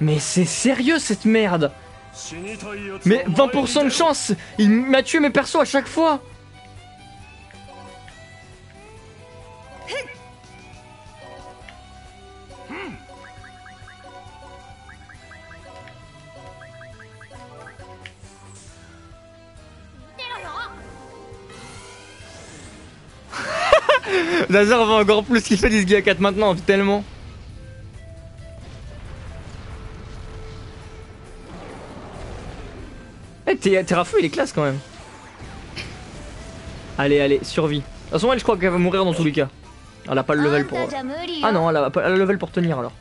Mais c'est sérieux cette merde! Mais 20% de chance! Il m'a tué mes persos à chaque fois! Nazar va encore plus kiffer Disgaea 4 maintenant, tellement. Eh, Terrafeu il est classe quand même. Allez, survie. De toute façon, elle, je crois qu'elle va mourir dans tous les cas. Elle a pas le level pour. Ah non, elle a pas le level pour tenir alors.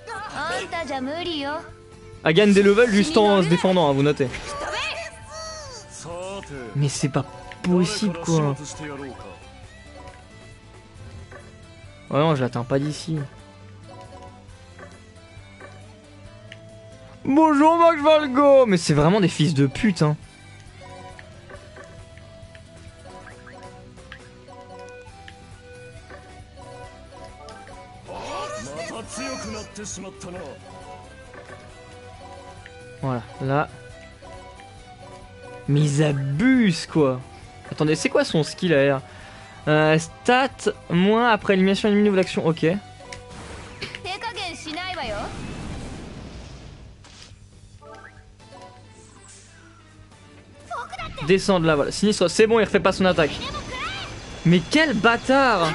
Elle gagne des levels juste en se défendant, hein, vous notez. Mais c'est pas possible quoi. Oh non, je l'atteins pas d'ici. Bonjour Max Valgo. Mais c'est vraiment des fils de pute hein. Voilà, là. Mais ils abusent quoi. Attendez, c'est quoi son skill AR? Stat moins après élimination ennemie niveau d'action, ok. Descendre là, voilà. Sinistre, c'est bon, il refait pas son attaque. Mais quel bâtard!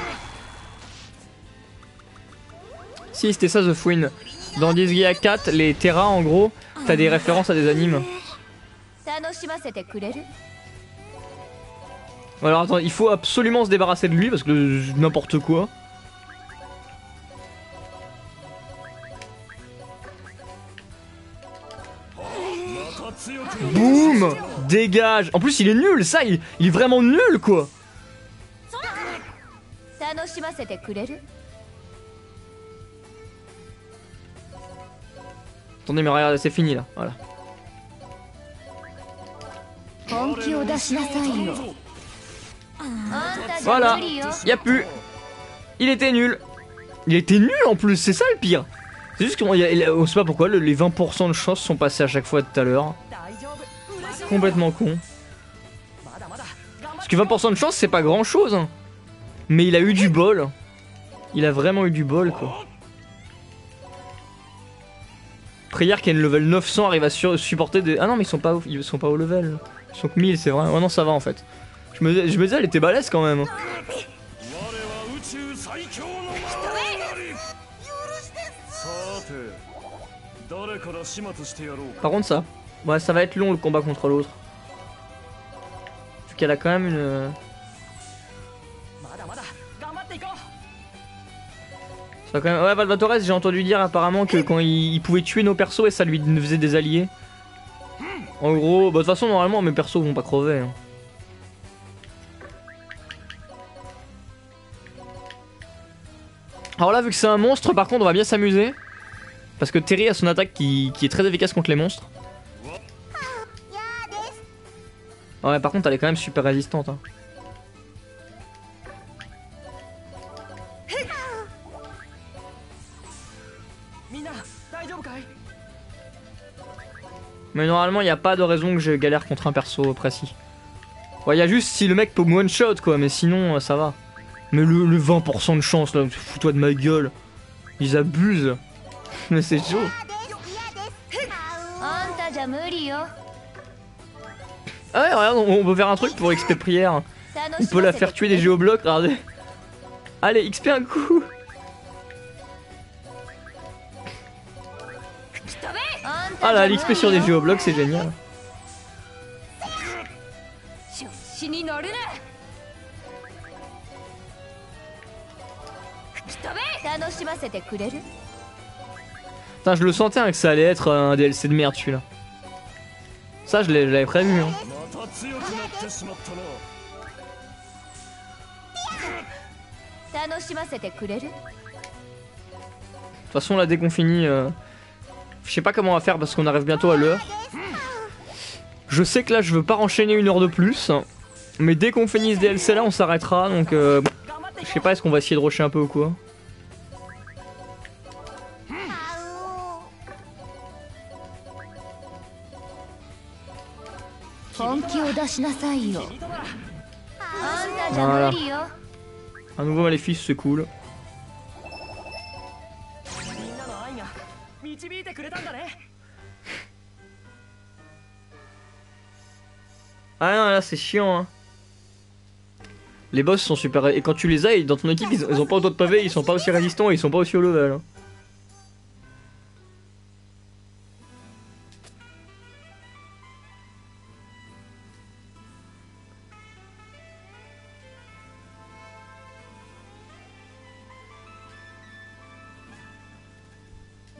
Si, c'était ça The Fouine. Dans Disgaea 4, les Terra en gros, t'as des références à des animes. Alors attends, il faut absolument se débarrasser de lui parce que n'importe quoi. Boum! Dégage! En plus il est nul, ça, il est vraiment nul quoi! Attendez mais regardez, c'est fini là, voilà. Voilà, y'a plus. Il était nul. Il était nul en plus, c'est ça le pire. C'est juste qu'on sait pas pourquoi les 20% de chance sont passés à chaque fois tout à l'heure. Complètement con. Parce que 20% de chance c'est pas grand chose hein. Mais il a eu du bol. Il a vraiment eu du bol quoi. Prière qui a une level 900 arrive à supporter des... Ah non mais ils sont pas au level. Ils sont que 1000 c'est vrai. Oh non ça va en fait. Je me disais elle était balèze quand même. Par contre ça, ouais, ça va être long le combat contre l'autre. Parce qu'elle a quand même une... Ça quand même... Ouais, Valvatores, j'ai entendu dire apparemment que quand il pouvait tuer nos persos et ça lui faisait des alliés. En gros, bah, de toute façon normalement mes persos vont pas crever. Hein. Alors là vu que c'est un monstre par contre on va bien s'amuser. Parce que Terry a son attaque qui est très efficace contre les monstres. Ouais par contre elle est quand même super résistante. Hein. Mais normalement il n'y a pas de raison que je galère contre un perso précis. Ouais, il y a juste si le mec peut one shot quoi, mais sinon ça va. Mais le 20% de chance là, fous-toi de ma gueule. Ils abusent. Mais c'est chaud. Ah ouais, regarde, on peut faire un truc pour XP prière. On peut la faire tuer des géoblocs, regardez. Allez, XP un coup. Ah là, l'XP sur des géoblocs, c'est génial. Putain, je le sentais hein, que ça allait être un DLC de merde celui-là. Ça, je l'avais prévu. Hein. De toute façon, là, dès qu'on finit, je sais pas comment on va faire parce qu'on arrive bientôt à l'heure. Je sais que là, je veux pas enchaîner une heure de plus. Mais dès qu'on finit ce DLC là, on s'arrêtera. Donc, je sais pas, est-ce qu'on va essayer de rusher un peu ou quoi? Voilà. Un nouveau maléfice, c'est cool. Ah non, là c'est chiant hein. Les boss sont super... Et quand tu les as, dans ton équipe, ils ont pas autant de pavés, ils sont pas aussi résistants et ils sont pas aussi au level. Hein.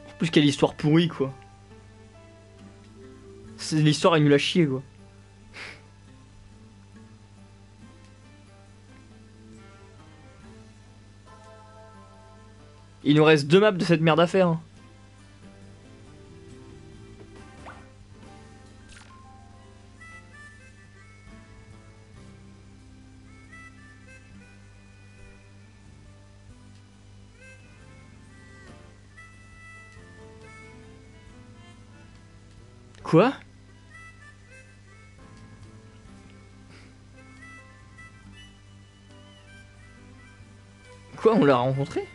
En plus quelle histoire pourrie quoi. L'histoire est nulle à chier quoi. Il nous reste 2 maps de cette merde à faire. Hein. Quoi? Quoi, on l'a rencontré?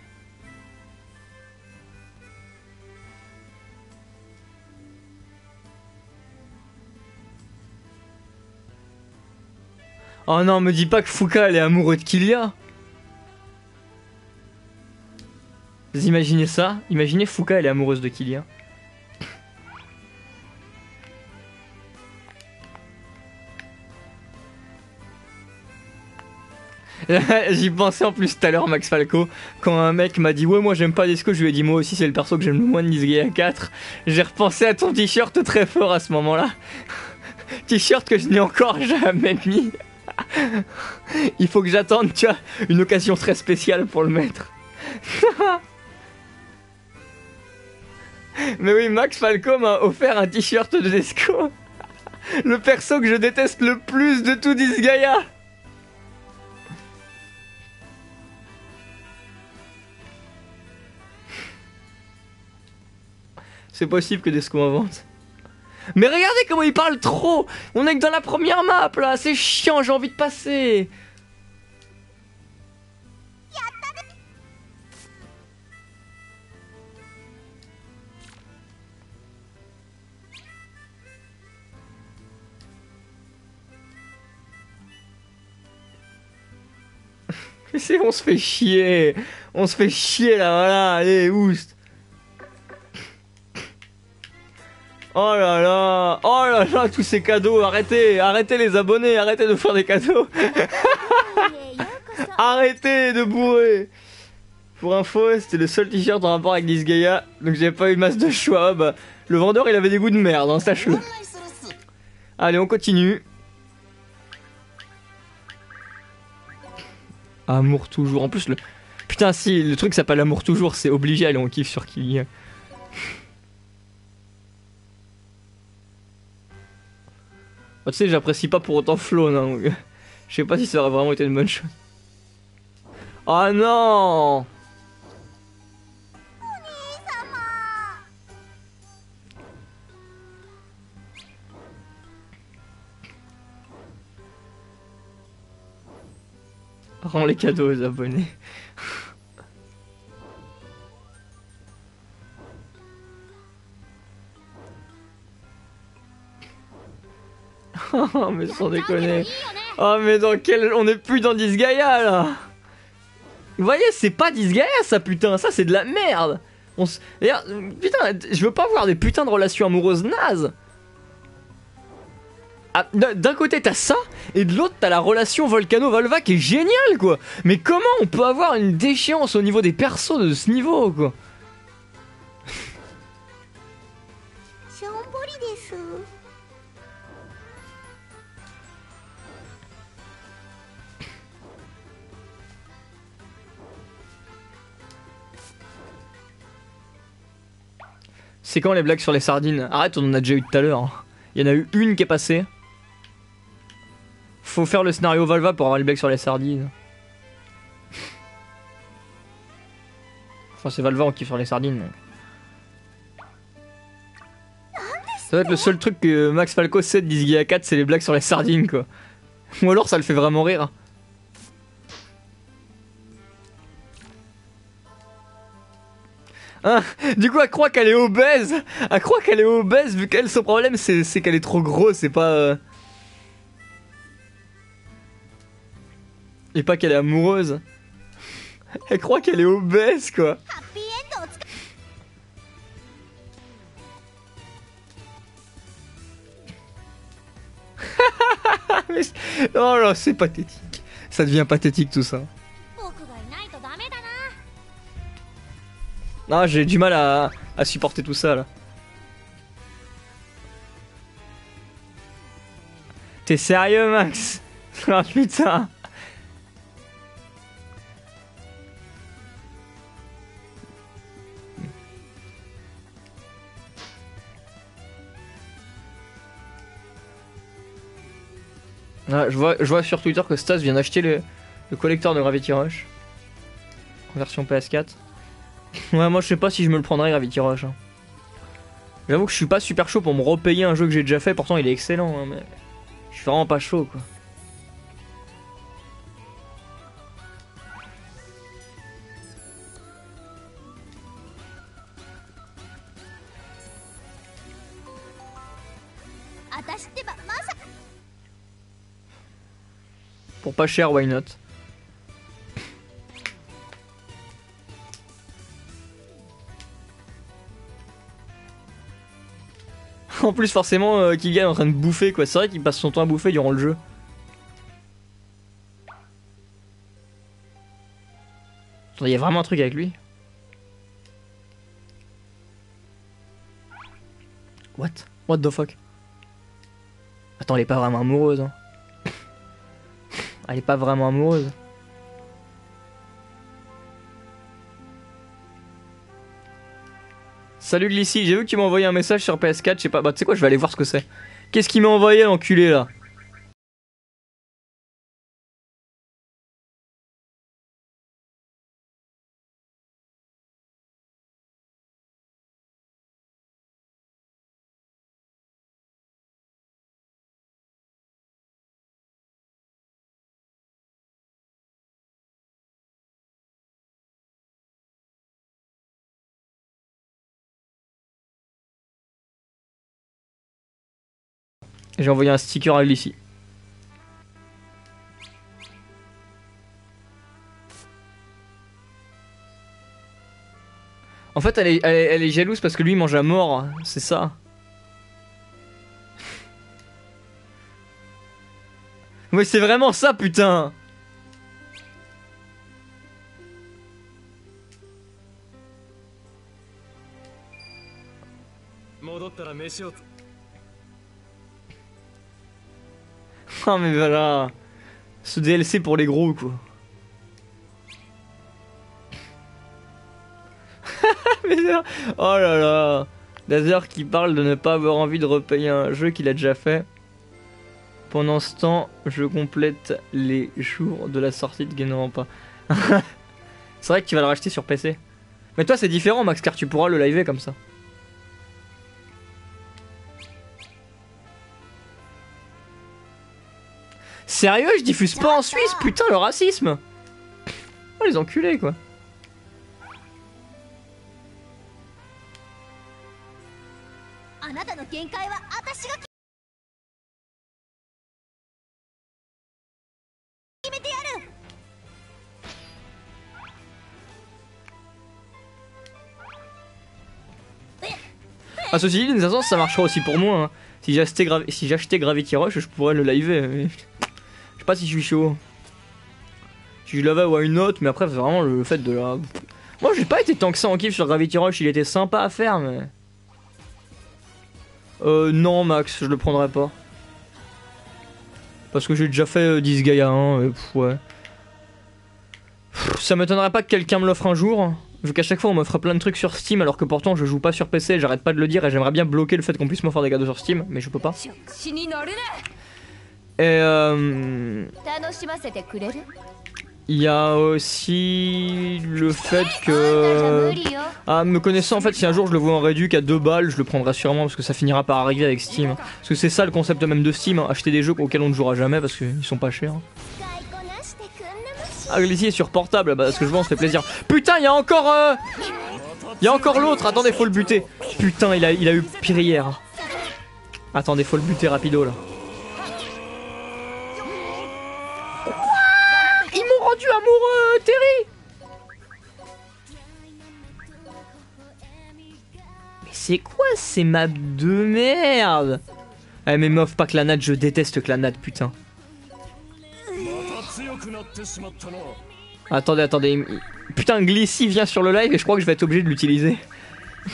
Oh non, me dis pas que Fuka elle est amoureux de Kilia. Vous imaginez ça? Imaginez Fuka elle est amoureuse de Kilia. J'y pensais en plus tout à l'heure Max Falco. Quand un mec m'a dit ouais moi j'aime pas Desco, je lui ai dit moi aussi c'est le perso que j'aime le moins de Nisgaya 4. J'ai repensé à ton t-shirt très fort à ce moment là. T-shirt que je n'ai encore jamais mis. Il faut que j'attende, tu vois, une occasion très spéciale pour le mettre. Mais oui, Max Falco m'a offert un t-shirt de Desco. Le perso que je déteste le plus de tout Disgaea. C'est possible que Desco invente. Mais regardez comment il parle trop. On est que dans la première map là. C'est chiant, j'ai envie de passer. On se fait chier. On se fait chier là, voilà. Allez, oust. Oh là là. Oh là là, tous ces cadeaux. Arrêtez. Arrêtez les abonnés. Arrêtez de faire des cadeaux. Arrêtez de bourrer. Pour info, c'était le seul t-shirt en rapport avec Disgaea. Donc j'avais pas eu masse de choix. Bah, le vendeur il avait des goûts de merde, hein, sache-le. Allez, on continue. Amour toujours. En plus, le. Putain, si, le truc s'appelle Amour toujours, c'est obligé. Allez, on kiffe sur qui. Bah, tu sais, j'apprécie pas pour autant Flo, non. Donc, je sais pas si ça aurait vraiment été une bonne chose. Oh non! Rends les cadeaux aux abonnés. Oh mais sans déconner. Oh mais dans quel... On est plus dans Disgaea là. Vous voyez, c'est pas Disgaea ça putain, ça c'est de la merde. D'ailleurs, putain, je veux pas voir des putains de relations amoureuses nazes. Ah, d'un côté t'as ça, et de l'autre t'as la relation Volcano-Volva qui est géniale quoi. Mais comment on peut avoir une déchéance au niveau des persos de ce niveau quoi? C'est quand les blagues sur les sardines? Arrête, on en a déjà eu tout à l'heure. Il y en a eu une qui est passée. Faut faire le scénario Volva pour avoir les blagues sur les sardines. Enfin, c'est Volva on kiffe sur les sardines. Donc. Ça va être le seul truc que Max Falco sait de Disgaea 4, c'est les blagues sur les sardines quoi. Ou alors ça le fait vraiment rire. Hein, du coup, elle croit qu'elle est obèse. Elle croit qu'elle est obèse vu qu'elle, son problème, c'est qu'elle est trop grosse, c'est pas. Et pas qu'elle est amoureuse. Elle croit qu'elle est obèse, quoi. Mais oh là, c'est pathétique. Ça devient pathétique tout ça. Non, j'ai du mal à supporter tout ça là. T'es sérieux, Max? Oh putain. Ah, je vois sur Twitter que Stas vient d'acheter le collecteur de Gravity Rush en version PS4. Ouais, moi je sais pas si je me le prendrais Gravity Rush. Hein. J'avoue que je suis pas super chaud pour me repayer un jeu que j'ai déjà fait, pourtant il est excellent, hein, mais je suis vraiment pas chaud quoi. Pour pas cher, why not? En plus forcément Kylian est en train de bouffer quoi, c'est vrai qu'il passe son temps à bouffer durant le jeu. Il y a vraiment un truc avec lui. What the fuck? Attends, elle est pas vraiment amoureuse hein. Elle est pas vraiment amoureuse. Salut Glissy, j'ai vu que tu m'as envoyé un message sur PS4, je sais pas, bah tu sais quoi, je vais aller voir ce que c'est. Qu'est-ce qu'il m'a envoyé l'enculé là? J'ai envoyé un sticker à Glissy. En fait, elle est jalouse parce que lui il mange à mort, c'est ça. Mais c'est vraiment ça, putain. Oh mais voilà. Ce DLC pour les gros quoi. Mais ça... Oh là là. Dazer qui parle de ne pas avoir envie de repayer un jeu qu'il a déjà fait. Pendant ce temps, je complète les jours de la sortie de Gainement pas. C'est vrai que tu vas le racheter sur PC. Mais toi c'est différent Max car tu pourras le liver comme ça. Sérieux, je diffuse pas en Suisse, putain le racisme. Oh les enculés quoi. Ah ceci dit, d'une façon ça marchera aussi pour moi hein. Si j'achetais Gravity Rush, je pourrais le liver mais... Je sais pas si je suis chaud. Si je l'avais ou à une autre, mais après c'est vraiment le fait de la... Moi j'ai pas été tant que ça en kiff sur Gravity Rush, il était sympa à faire mais... non Max, je le prendrais pas. Parce que j'ai déjà fait Disgaea 1 et ouais. Ça m'étonnerait pas que quelqu'un me l'offre un jour. Vu qu'à chaque fois on m'offre plein de trucs sur Steam alors que pourtant je joue pas sur PC, j'arrête pas de le dire et j'aimerais bien bloquer le fait qu'on puisse m'offrir des cadeaux sur Steam, mais je peux pas. Et il y a aussi le fait que... Ah, me connaissant en fait, si un jour je le vois en réduc à 2 balles, je le prendrai sûrement parce que ça finira par arriver avec Steam. Parce que c'est ça le concept même de Steam, hein, acheter des jeux auxquels on ne jouera jamais parce qu'ils sont pas chers. Ah, Glissy est sur portable, bah, ce que je vois, on se fait plaisir. Putain, il y a encore l'autre, attendez, faut le buter. Putain, il a eu pire hier. Attendez, faut le buter rapido là. Ils m'ont rendu amoureux, Terry. Mais c'est quoi ces maps de merde? Eh mais m'offre pas Clannad, je déteste Clannad, putain. Attendez. Putain, Glissy vient sur le live et je crois que je vais être obligé de l'utiliser.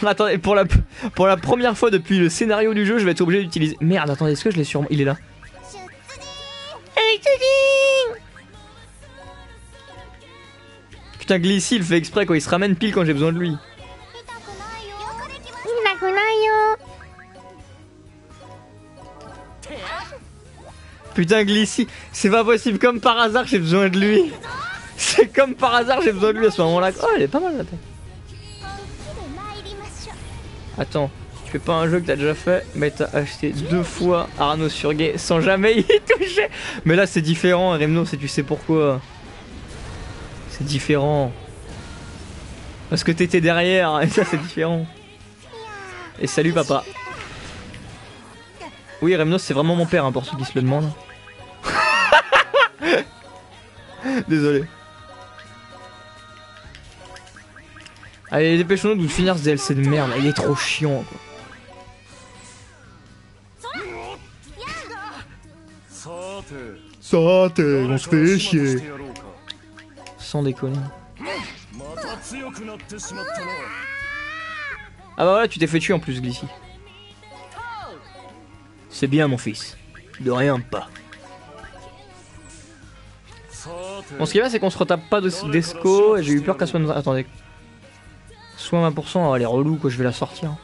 Attendez, pour la première fois depuis le scénario du jeu, je vais être obligé d'utiliser... Merde, attendez, est-ce que je l'ai sur... Il est là. Putain, Glissy, il fait exprès quand il se ramène pile quand j'ai besoin de lui. Putain, Glissy, c'est pas possible, comme par hasard j'ai besoin de lui. C'est comme par hasard j'ai besoin de lui à ce moment-là. Oh, elle est pas mal la tête. Attends, tu fais pas un jeu que t'as déjà fait, mais t'as acheté 2 fois Arnaud Surgay sans jamais y toucher. Mais là c'est différent, Remno, tu sais pourquoi. C'est différent. Parce que t'étais derrière, et ça c'est différent. Et salut papa. Oui, Remnos, c'est vraiment mon père, hein, pour ceux qui se le demandent. Désolé. Allez, dépêchons-nous de finir ce DLC de merde, il est trop chiant, quoi. Santé, on se fait chier. Sans déconner. Ah bah voilà, tu t'es fait tuer en plus, Glissy. C'est bien mon fils. De rien pas. Bon, ce qui est bien c'est qu'on se retape pas d'esco et j'ai eu peur qu'elle soit... Attendez. Soit 20%, elle est relou quoi, je vais la sortir.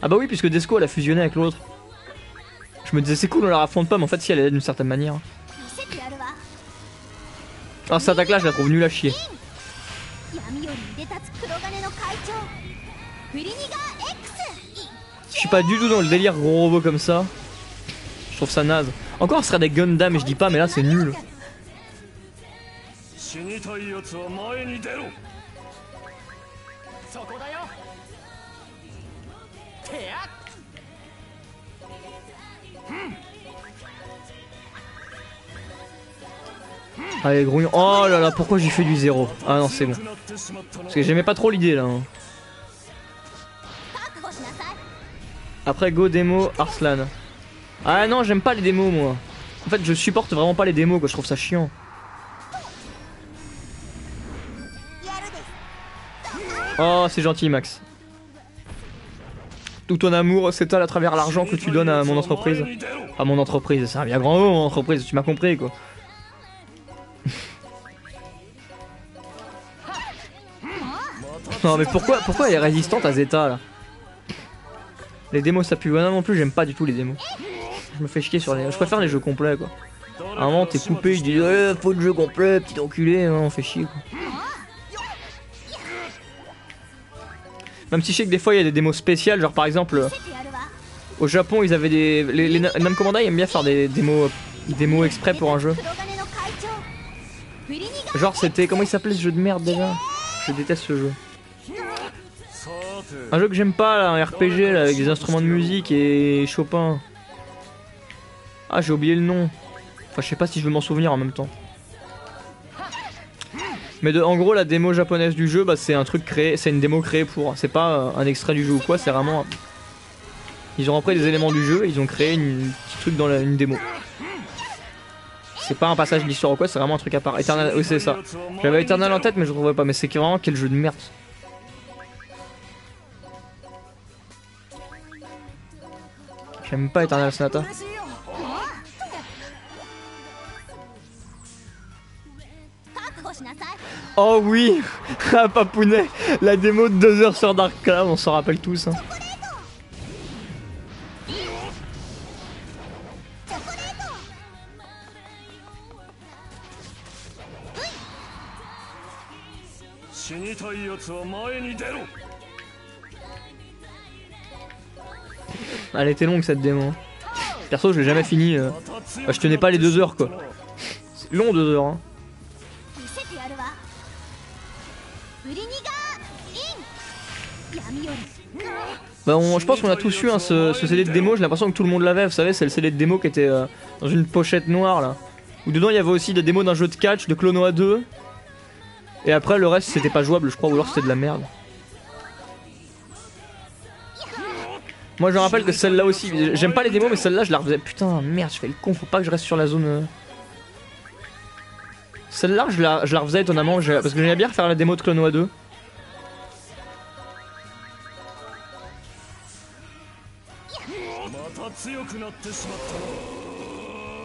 Ah bah oui, puisque Desco elle a fusionné avec l'autre. Je me disais c'est cool, on la raffronte pas, mais en fait si elle est d'une certaine manière. Alors cette attaque là je la trouve nulle à chier. Je suis pas du tout dans le délire gros robot comme ça. Je trouve ça naze. Encore ce serait des Gundam et je dis pas mais là c'est nul. Allez grouillon. Oh là là, pourquoi j'ai fait du 0? Ah non c'est bon. Parce que j'aimais pas trop l'idée là. Hein. Après Go Demo Arslan. Ah non, j'aime pas les démos moi. En fait, je supporte vraiment pas les démos quoi, je trouve ça chiant. Oh, c'est gentil Max. Tout ton amour s'étale à travers l'argent que tu donnes à mon entreprise. À mon entreprise, c'est un bien grand mot mon entreprise, tu m'as compris quoi. Non mais pourquoi elle est résistante à Zeta là? Les démos ça pue, non plus j'aime pas du tout les démos. Je me fais chier sur les... Je préfère les jeux complets quoi. À un moment t'es coupé, je dis faut le jeu complet, petit enculé, non, on fait chier quoi. Même si je sais que des fois il y a des démos spéciales, genre par exemple au Japon ils avaient des... Les Namco Bandai aiment bien faire des démos exprès pour un jeu. Genre c'était... Comment il s'appelait ce jeu de merde déjà? Je déteste ce jeu. Un jeu que j'aime pas là, un RPG là, avec des instruments de musique et Chopin. Ah j'ai oublié le nom. Enfin je sais pas si je veux m'en souvenir en même temps. Mais en gros la démo japonaise du jeu bah, c'est un truc créé, c'est une démo créée pour. C'est pas un extrait du jeu ou quoi, c'est vraiment... Ils ont repris des éléments du jeu et ils ont créé une petit truc dans une démo. C'est pas un passage d'histoire ou quoi, c'est vraiment un truc à part. Eternal, oui c'est ça. J'avais Eternal en tête mais je trouvais pas, mais c'est vraiment quel jeu de merde. J'aime pas Eternal Sonata. Oh oui. Ah papounet. La démo de 2 heures sur Dark Cloud, on s'en rappelle tous hein. Elle était longue cette démo. Perso je l'ai jamais fini. Bah, je tenais pas les 2 heures quoi. C'est long 2 heures hein. Bah je pense qu'on a tous eu hein, ce CD de démo, j'ai l'impression que tout le monde l'avait, vous savez c'est le CD de démo qui était dans une pochette noire là. Où dedans il y avait aussi des démos d'un jeu de catch, de Clonoa 2. Et après le reste c'était pas jouable je crois, ou alors c'était de la merde. Moi je me rappelle que celle-là aussi, j'aime pas les démos mais celle-là je la refaisais, putain merde je fais le con, faut pas que je reste sur la zone... Celle-là je la refaisais étonnamment, parce que j'aimais bien refaire la démo de Clonoa 2.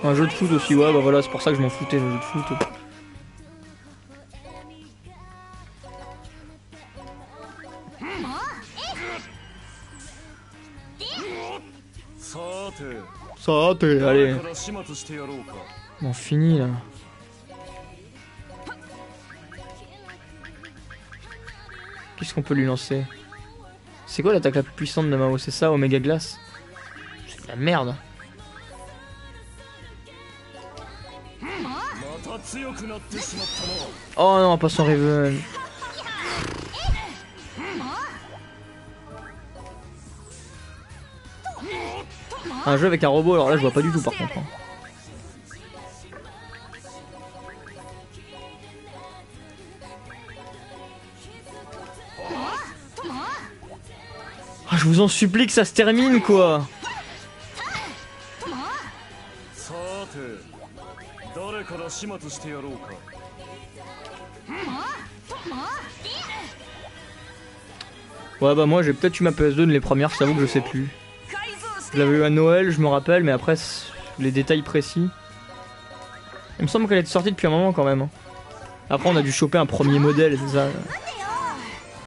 Un jeu de foot aussi, ouais bah voilà c'est pour ça que je m'en foutais, le jeu de foot. Ça t'es, allez. Bon fini là. Qu'est-ce qu'on peut lui lancer? C'est quoi l'attaque la plus puissante de Mao? C'est ça, Omega Glace? C'est de la merde. Oh non, pas son Raven. Un jeu avec un robot, alors là je vois pas du tout par contre. Ah, je vous en supplie que ça se termine quoi. Ouais bah moi j'ai peut-être eu ma PS2 de les premières, je t'avoue que je sais plus. Je l'avais eu à Noël, je me rappelle, mais après les détails précis. Il me semble qu'elle était sortie depuis un moment quand même. Après on a dû choper un premier modèle, c'est ça.